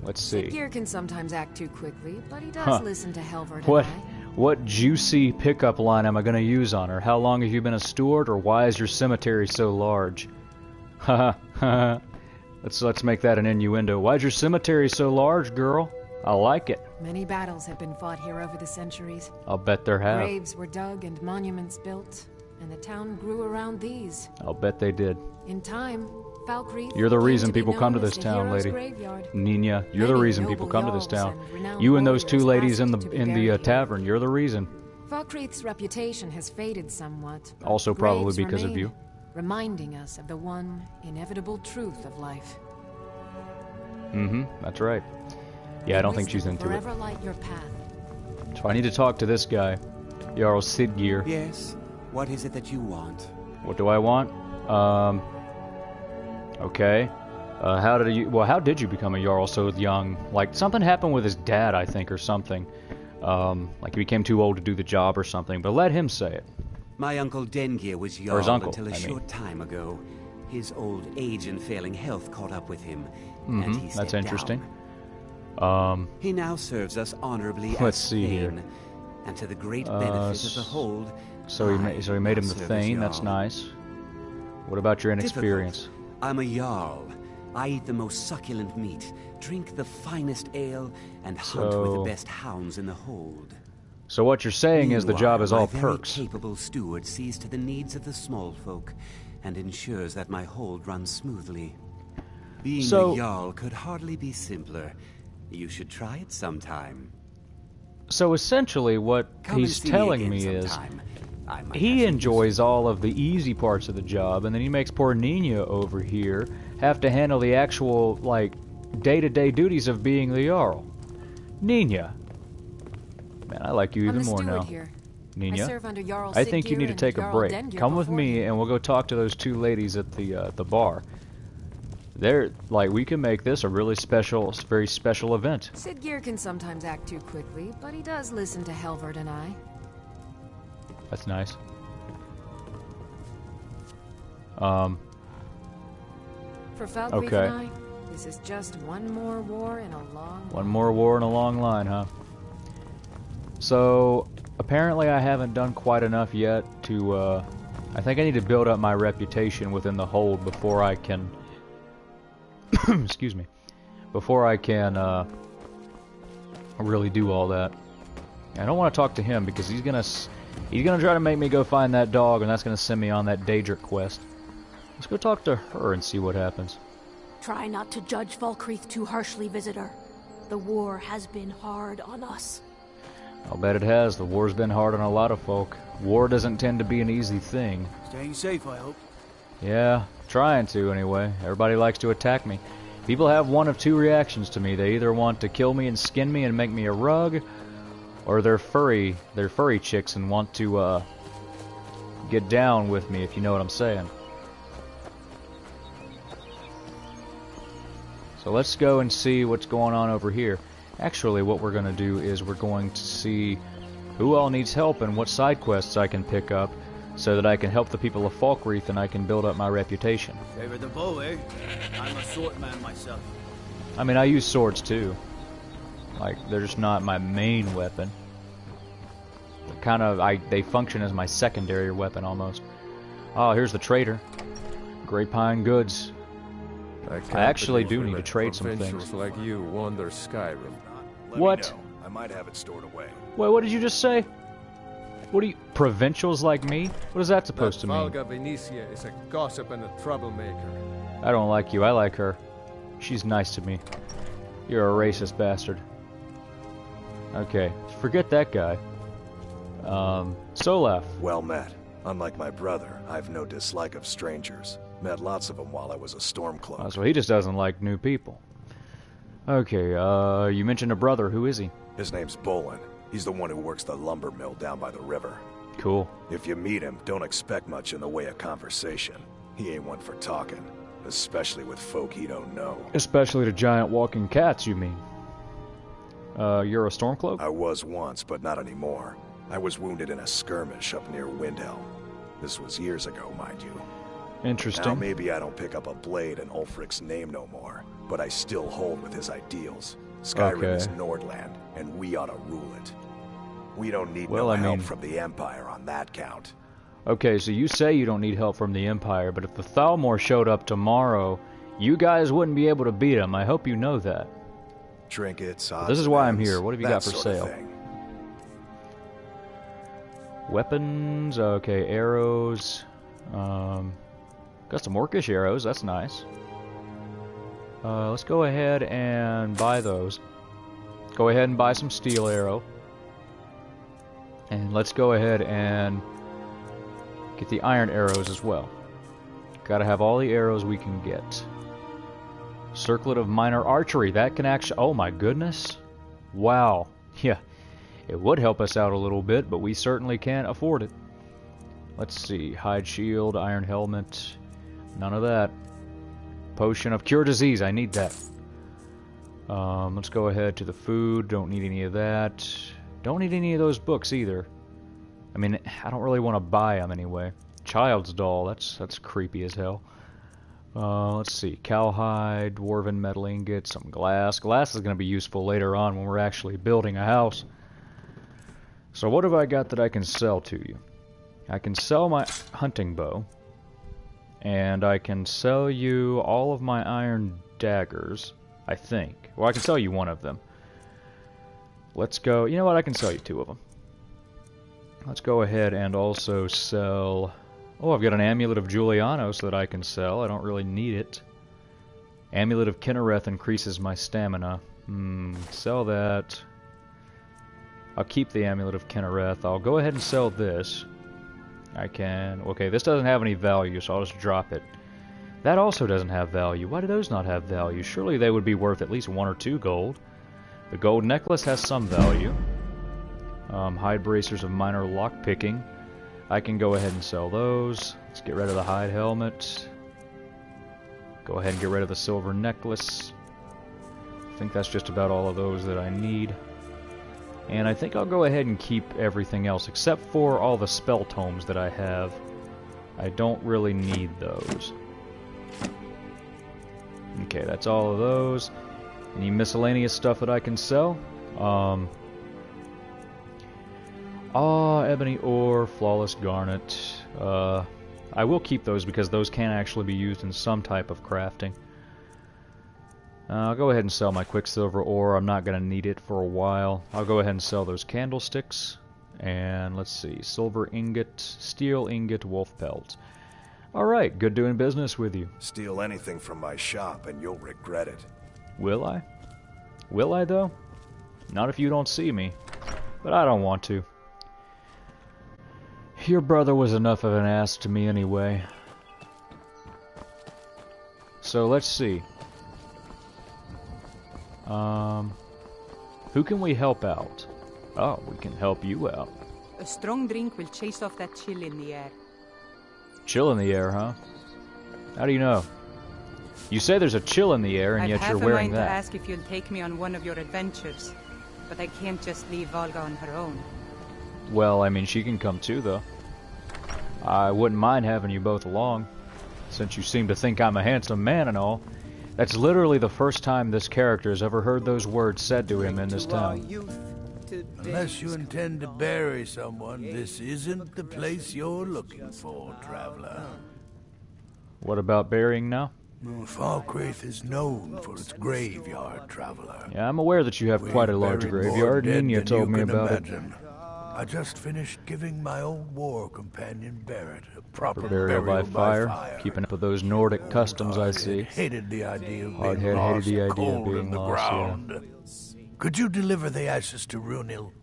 Let's see. Sitgir can sometimes act too quickly, but he does listen to Helvard and What? I. What juicy pickup line am I going to use on her? How long have you been a steward, or why is your cemetery so large? Haha, let's make that an innuendo. Why's your cemetery so large, girl? I like it. Many battles have been fought here over the centuries. I'll bet there have. Graves were dug and monuments built, and the town grew around these. I'll bet they did. In time, Falkreath You're the came reason to be people come to known this as the town, hero's lady. graveyard. Nina, you're the Many reason people noble come to this jarls town. and renowned You and those two warriors ladies in asked the to be buried here. tavern, you're the reason. Falkreath's reputation has faded somewhat. but Also the probably graves because of remain, you. reminding us of the one inevitable truth of life. That's right. Yeah, I don't think she's into it. Forever light your path. So I need to talk to this guy, Jarl Sidgeir. Yes? What is it that you want? What do I want? Okay. How did you become a Jarl so young? Like, something happened with his dad, I think, or something. Like he became too old to do the job or something, but let him say it. My uncle Dengir was Or Jarl his uncle, until a short time ago. His old age and failing health caught up with him, and he stepped That's interesting. down. He now serves us honorably Let's as see here. Thane, and to the great benefit of the hold. So he made him the Thane. That's nice. What about your inexperience? Difficult. I'm a Jarl. I eat the most succulent meat, drink the finest ale, and hunt with the best hounds in the hold. So what you're saying is the job is all my very perks. capable steward sees to the needs of the small folk and ensures that my hold runs smoothly. Being a Jarl could hardly be simpler. You should try it sometime. So essentially what he's telling me is he enjoys all of the easy parts of the job, and then he makes poor Nina over here have to handle the actual, like, day-to-day duties of being the Jarl. Nina. Man, I like you even more now. Here. Nina, I think you need to take a break. Come with me, and we'll go talk to those two ladies at the bar. They're like, we can make this a really special, very special event. Sidgeir can sometimes act too quickly, but he does listen to Helvard and I. That's nice. For Falkreath and I, this is just one more war in a long One more war in a long line, huh? So, apparently I haven't done quite enough yet to, I think I need to build up my reputation within the hold before I can, excuse me, before I can, really do all that. I don't want to talk to him because he's gonna try to make me go find that dog, and that's gonna send me on that Daedric quest. Let's go talk to her and see what happens. Try not to judge Falkreath too harshly, visitor. The war has been hard on us. I'll bet it has. The war's been hard on a lot of folk. War doesn't tend to be an easy thing. Staying safe, I hope. Yeah, trying to anyway. Everybody likes to attack me. People have one of two reactions to me. They either want to kill me and skin me and make me a rug, or they're furry chicks and want to get down with me, if you know what I'm saying. So let's go and see what's going on over here. Actually, what we're going to do is we're going to see who all needs help and what side quests I can pick up so that I can help the people of Falkreath and I can build up my reputation. Favor the bow, eh? I'm a sword man myself. I mean, I use swords too. Like, they're just not my main weapon. They're kind of, they function as my secondary weapon almost. Oh, here's the trader. Grey Pine Goods. I actually do need to trade some things. Like you wander Skyrim. What? I might have it stored away. Wait, what did you just say? What are you, provincials like me? What is that supposed to mean? Valga Venetia is a gossip and a troublemaker. I don't like you, I like her. She's nice to me. You're a racist bastard. Okay, forget that guy. Solaf. Well met. Unlike my brother, I've no dislike of strangers. Met lots of them while I was a Stormcloak. So he just doesn't like new people. Okay, you mentioned a brother. Who is he? His name's Bolin. He's the one who works the lumber mill down by the river. Cool. If you meet him, don't expect much in the way of conversation. He ain't one for talking, especially with folk he don't know. Especially to giant walking cats, you mean? You're a Stormcloak? I was once, but not anymore. I was wounded in a skirmish up near Windhelm. This was years ago, mind you. Interesting. Now maybe I don't pick up a blade in Ulfric's name no more, but I still hold with his ideals. Skyrim is Nordland, and we ought to rule it. We don't need help from the Empire on that count. Okay, so you say you don't need help from the Empire, but if the Thalmor showed up tomorrow, you guys wouldn't be able to beat them. I hope you know that. trinkets, This is why I'm here. What have you got for sort of sale? thing. Weapons, okay, arrows. Got some orcish arrows, that's nice. Let's go ahead and buy those. Go ahead and buy some steel arrow. And let's go ahead and get the iron arrows as well. Gotta have all the arrows we can get. Circlet of minor archery, that can actually... Oh my goodness. Wow. Yeah. It would help us out a little bit, but we certainly can't afford it. Let's see. Hide shield, iron helmet. None of that. Potion of cure disease. I need that. Let's go ahead to the food. Don't need any of that. Don't need any of those books either. I mean, I don't really want to buy them anyway. Child's doll. That's creepy as hell. Let's see. Cowhide, dwarven metal ingot, some glass. Glass is going to be useful later on when we're actually building a house. So what have I got that I can sell to you? I can sell my hunting bow. And I can sell you all of my iron daggers, I think. Well, I can sell you one of them. Let's go... You know what? I can sell you two of them. Let's go ahead and also sell... Oh, I've got an Amulet of Julianos that I can sell. I don't really need it. Amulet of Kinnereth increases my stamina. Sell that. I'll keep the Amulet of Kinnereth. I'll go ahead and sell this. I can... Okay, this doesn't have any value, so I'll just drop it. That also doesn't have value. Why do those not have value? Surely they would be worth at least 1 or 2 gold. The gold necklace has some value. Hide bracers of minor lockpicking. I can go ahead and sell those. Let's get rid of the hide helmet. Go ahead and get rid of the silver necklace. I think that's just about all of those that I need. And I think I'll go ahead and keep everything else, except for all the spell tomes that I have. I don't really need those. Okay, that's all of those. Any miscellaneous stuff that I can sell? Ebony ore, flawless garnet. I will keep those because those can actually be used in some type of crafting. I'll go ahead and sell my quicksilver ore. I'm not going to need it for a while. I'll go ahead and sell those candlesticks. And let's see, silver ingot, steel ingot, wolf pelt. Alright, good doing business with you. Steal anything from my shop and you'll regret it. Will I? Will I, though? Not if you don't see me. But I don't want to. Your brother was enough of an ass to me anyway. So let's see. Who can we help out? Oh, we can help you out. A strong drink will chase off that chill in the air. Chill in the air, huh? How do you know? You say there's a chill in the air, and yet you're wearing that. I've half a mind to ask if you'll take me on one of your adventures, but I can't just leave Volga on her own. Well, I mean, she can come too, though. I wouldn't mind having you both along, since you seem to think I'm a handsome man and all. That's literally the first time this character has ever heard those words said to him in this town. Unless you intend to bury someone, this isn't the place you're looking for, traveler. What about burying now? Falkreath is known for its graveyard, traveler. Yeah, I'm aware that you have quite a large graveyard, and you told me about it. I just finished giving my old war companion Barrett a proper burial by fire. Keeping up with those Nordic customs, I see. Hated the idea of Hardhead being lost, hated the idea of cold being in the lost, ground. yeah. Could you deliver the ashes to Runil,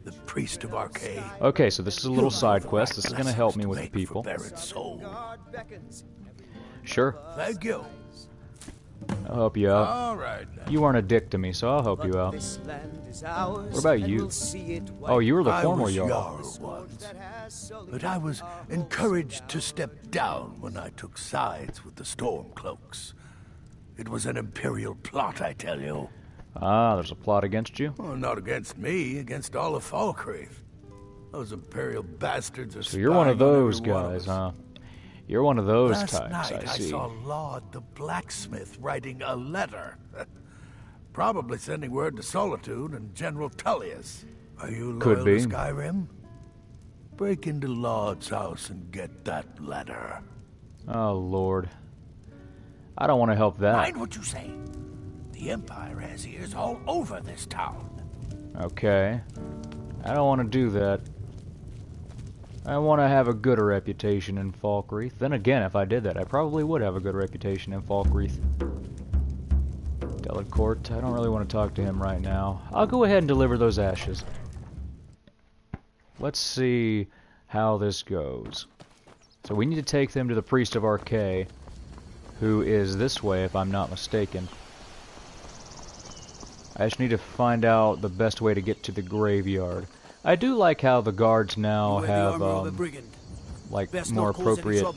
the priest of Arcade? Okay, so this is a little side quest. This is going to help me with the people. Sure. Thank you. I'll help you out. All right. You weren't a dick to me, so I'll help you out. What about you? Oh, you were the former Jarl. Once, but I was encouraged to step down when I took sides with the Stormcloaks. It was an Imperial plot, I tell you. Ah, there's a plot against you? Well, not against me, against all of Falkreath. Those Imperial bastards are So you're one of those spying on every one guys, of us. huh? You're one of those Last types, night, I see. saw Laud the blacksmith writing a letter. Probably sending word to Solitude and General Tullius. Are you Could loyal be. to Skyrim? Break into Laud's house and get that letter. Oh, Lord. I don't want to help that. Mind what you say. The The Empire has ears all over this town. Okay. I don't want to do that. I want to have a good reputation in Falkreath. Then again, if I did that, I probably would have a good reputation in Falkreath. Delacourt, I don't really want to talk to him right now. I'll go ahead and deliver those ashes. Let's see how this goes. So we need to take them to the Priest of Archay, who is this way, if I'm not mistaken. I just need to find out the best way to get to the graveyard. I do like how the guards now have, like, more appropriate,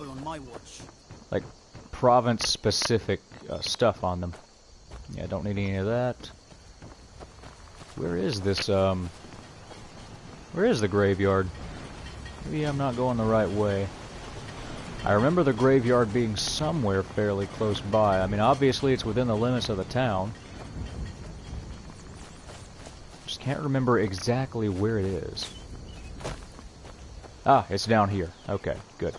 like, province-specific stuff on them. Yeah, I don't need any of that. Where is this, where is the graveyard? Maybe I'm not going the right way. I remember the graveyard being somewhere fairly close by. I mean, obviously it's within the limits of the town. Just can't remember exactly where it is. Ah, it's down here. Okay, good.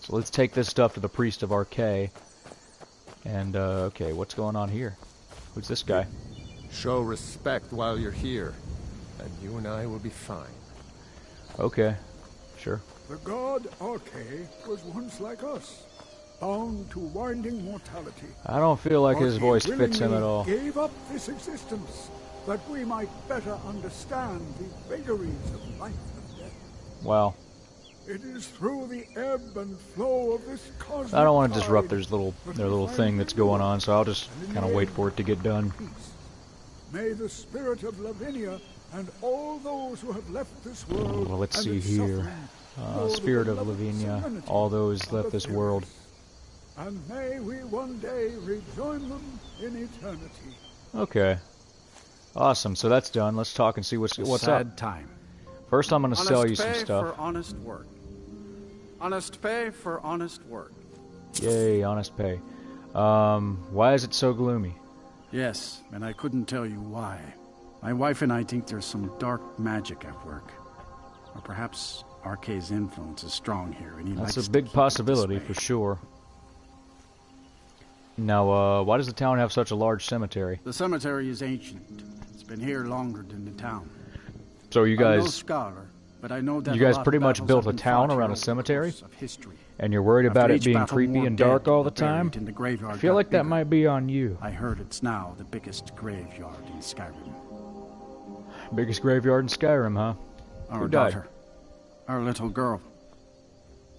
So let's take this stuff to the Priest of Archay. And, okay, what's going on here? Who's this guy? Show respect while you're here, and you and I will be fine. Okay, sure. The god Archay was once like us, bound to winding mortality. I don't feel like his voice fits him at all. Gave up this existence that we might better understand the vagaries of life and death. Wow. It is through the ebb and flow of this cosmic I don't want to disrupt their little thing that's going on, so I'll just kind of wait for it to get done. May the spirit of Lavinia and all those who have left this world. Well, let's see here. Spirit of Lavinia, all those left this world. And may we one day rejoin them in eternity. Okay. Awesome. So that's done. Let's talk and see what's up. Time. First, I'm going to sell you some Honest pay stuff. for honest work. Honest pay for honest work. Yay, honest pay. Why is it so gloomy? Yes, and I couldn't tell you why. My wife and I think there's some dark magic at work. Or perhaps Archay's influence is strong here, and he likes That's a big possibility, for sure. Now, why does the town have such a large cemetery? The cemetery is ancient. It's been here longer than the town. So you guys... I'm no scholar, but I know that you guys pretty much built a town around a cemetery? History. And you're worried about it being creepy and dark all the time? In the graveyard I feel like that might be on you. I heard it's now the biggest graveyard in Skyrim. Biggest graveyard in Skyrim, huh? Our daughter. Our little girl.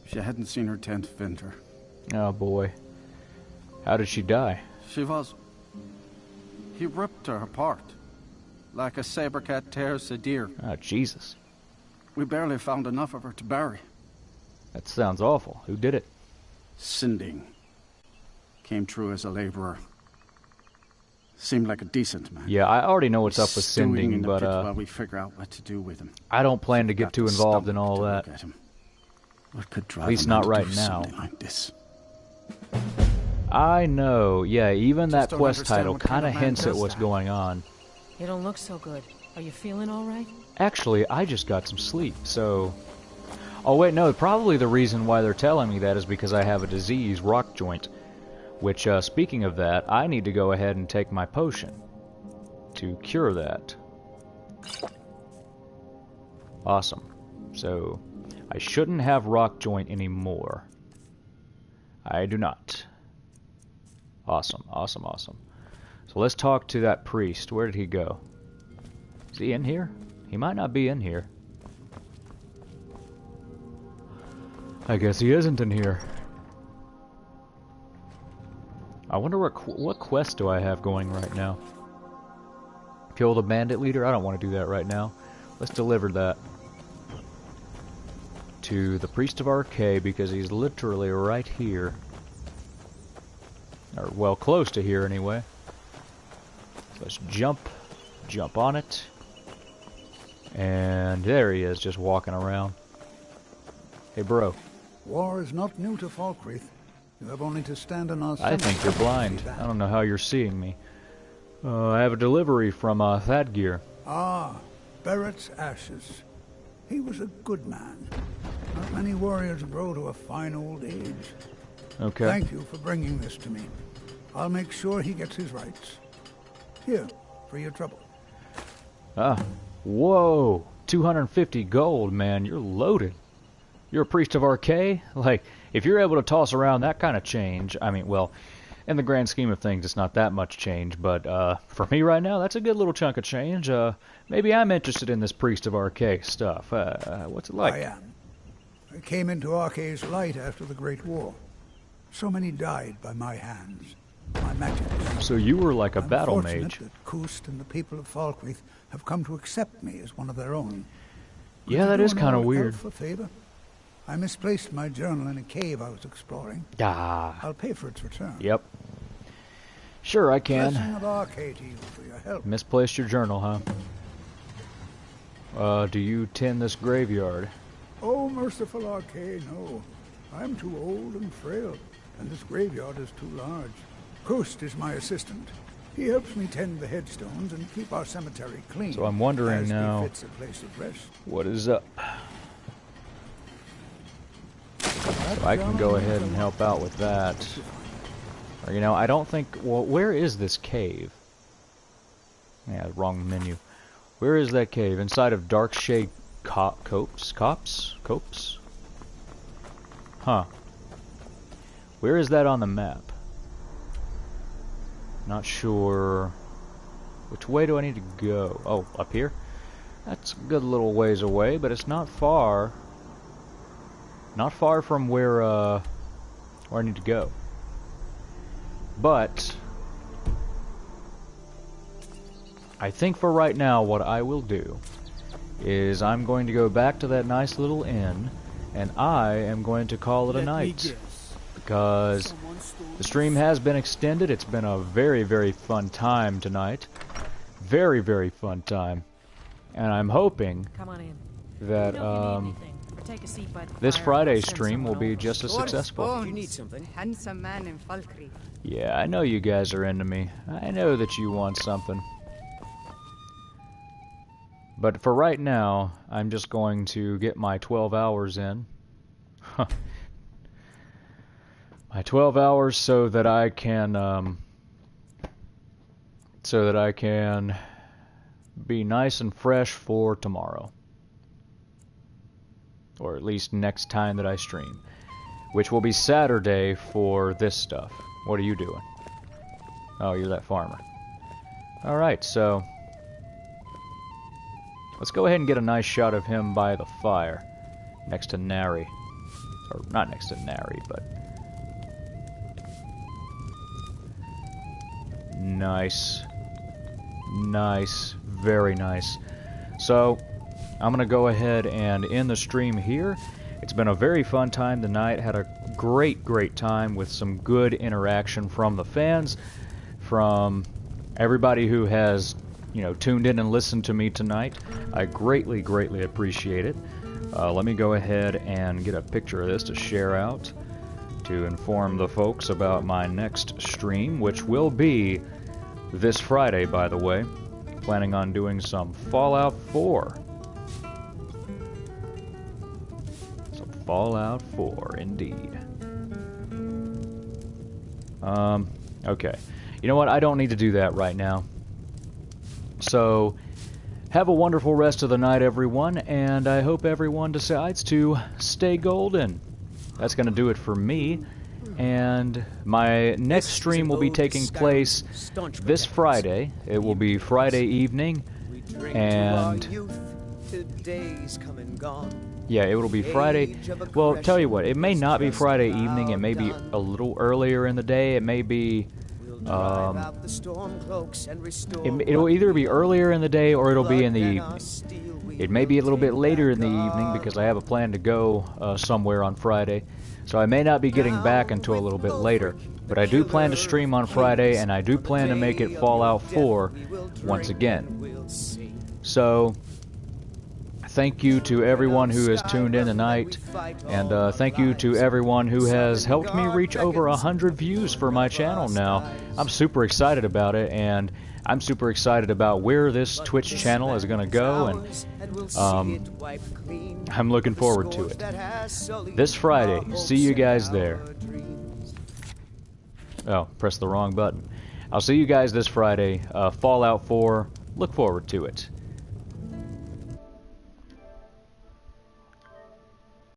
She hadn't seen her 10th winter. Oh boy. How did she die? She was... He ripped her apart. Like a saber cat tears a deer. Oh, Jesus. We barely found enough of her to bury. That sounds awful. Who did it? Sinding. Came true as a laborer. Seemed like a decent man. Yeah, I already know what's up with Sinding, but while we figure out what to do with him. I don't plan to get too involved in all that. What could drive At least him not to right do now. something like this? I know. Yeah, even that don't quest understand title what kind kind of of man hints at does what's that. going on. You don't look so good. Are you feeling all right? Actually, I just got some sleep, so... Oh wait, no, probably the reason why they're telling me that is because I have a disease, rock joint. Which, speaking of that, I need to go ahead and take my potion to cure that. Awesome. So, I shouldn't have rock joint anymore. I do not. Awesome, awesome, awesome. So let's talk to that priest. Where did he go? Is he in here? He might not be in here. I guess he isn't in here. I wonder what quest do I have going right now? Kill the bandit leader? I don't want to do that right now. Let's deliver that to the Priest of Archay because he's literally right here. Or, well, close to here anyway. So let's jump on it. And there he is, just walking around. Hey, bro. War is not new to Falkreath. You have only to stand on our I think you're blind. I don't know how you're seeing me. I have a delivery from Thadgear. Ah, Barrett's ashes. He was a good man. Not many warriors grow to a fine old age. Okay. Thank you for bringing this to me. I'll make sure he gets his rights. Here, for your trouble. Ah, whoa, 250 gold, man, you're loaded. You're a priest of Archay? Like, if you're able to toss around that kind of change, I mean, well, in the grand scheme of things, it's not that much change, but for me right now, that's a good little chunk of change. Maybe I'm interested in this priest of Archay stuff. What's it like? I am. I came into Archay's light after the Great War. So many died by my hands. My magic. So you were like a battle mage. I'm fortunate that Kust and the people of Falkreath have come to accept me as one of their own. Yeah, that is kind of weird. For favor? I misplaced my journal in a cave I was exploring. Ah. I'll pay for its return. Yep. Sure, I can. Blessing of Archay to you for your help. Misplaced your journal, huh? Do you tend this graveyard? Oh, merciful Archay, no. I'm too old and frail, and this graveyard is too large. Kust is my assistant. He helps me tend the headstones and keep our cemetery clean. So I'm wondering now, befits a place of rest. What is up? So I can go ahead and help out with that. Or, you know, I don't think... Well, where is this cave? Yeah, wrong menu. Where is that cave? Inside of Darkshade Copse? Copse? Huh. Where is that on the map? Not sure. Which way do I need to go? Oh, up here? That's a good little ways away, but it's not far. Not far from where I need to go. But I think for right now what I will do is I'm going to go back to that nice little inn and I am going to call it a night. Because the stream has been extended. It's been a very, very fun time tonight. Very, very fun time. And I'm hoping that this Friday stream will be just as successful. You need something. Handsome man in Falkreath. Yeah, I know you guys are into me. I know that you want something. But for right now, I'm just going to get my 12 hours in. My 12 hours so that I can be nice and fresh for tomorrow. Or at least next time that I stream. Which will be Saturday for this stuff. What are you doing? Oh, you're that farmer. Alright, so let's go ahead and get a nice shot of him by the fire. Next to Nary. Or not next to Nary, but... Nice. Nice. Very nice. So, I'm going to go ahead and end the stream here. It's been a very fun time tonight. Had a great, great time with some good interaction from the fans, from everybody who has, you know, tuned in and listened to me tonight. I greatly, greatly appreciate it. Let me go ahead and get a picture of this to share out to inform the folks about my next stream, which will be this Friday, by the way. Planning on doing some Fallout 4. Fallout 4, indeed. Okay. You know what? I don't need to do that right now. So, have a wonderful rest of the night, everyone, and I hope everyone decides to stay golden. That's going to do it for me. And my next stream will be taking place this Friday. It will be Friday evening, and... Yeah, it will be Friday. Well, tell you what, it may not be Friday evening. It may be a little earlier in the day. It may be... it'll either be earlier in the day or it'll be in the evening. It may be a little bit later in the evening because I have a plan to go somewhere on Friday. So I may not be getting back until a little bit later. But I do plan to stream on Friday, and I do plan to make it Fallout 4 once again. So... thank you to everyone who has tuned in tonight, and thank you to everyone who has helped me reach over 100 views for my channel now. I'm super excited about it, and I'm super excited about where this Twitch channel is going to go, and I'm looking forward to it. This Friday, see you guys there. Oh, press the wrong button. I'll see you guys this Friday. Fallout 4. Look forward to it.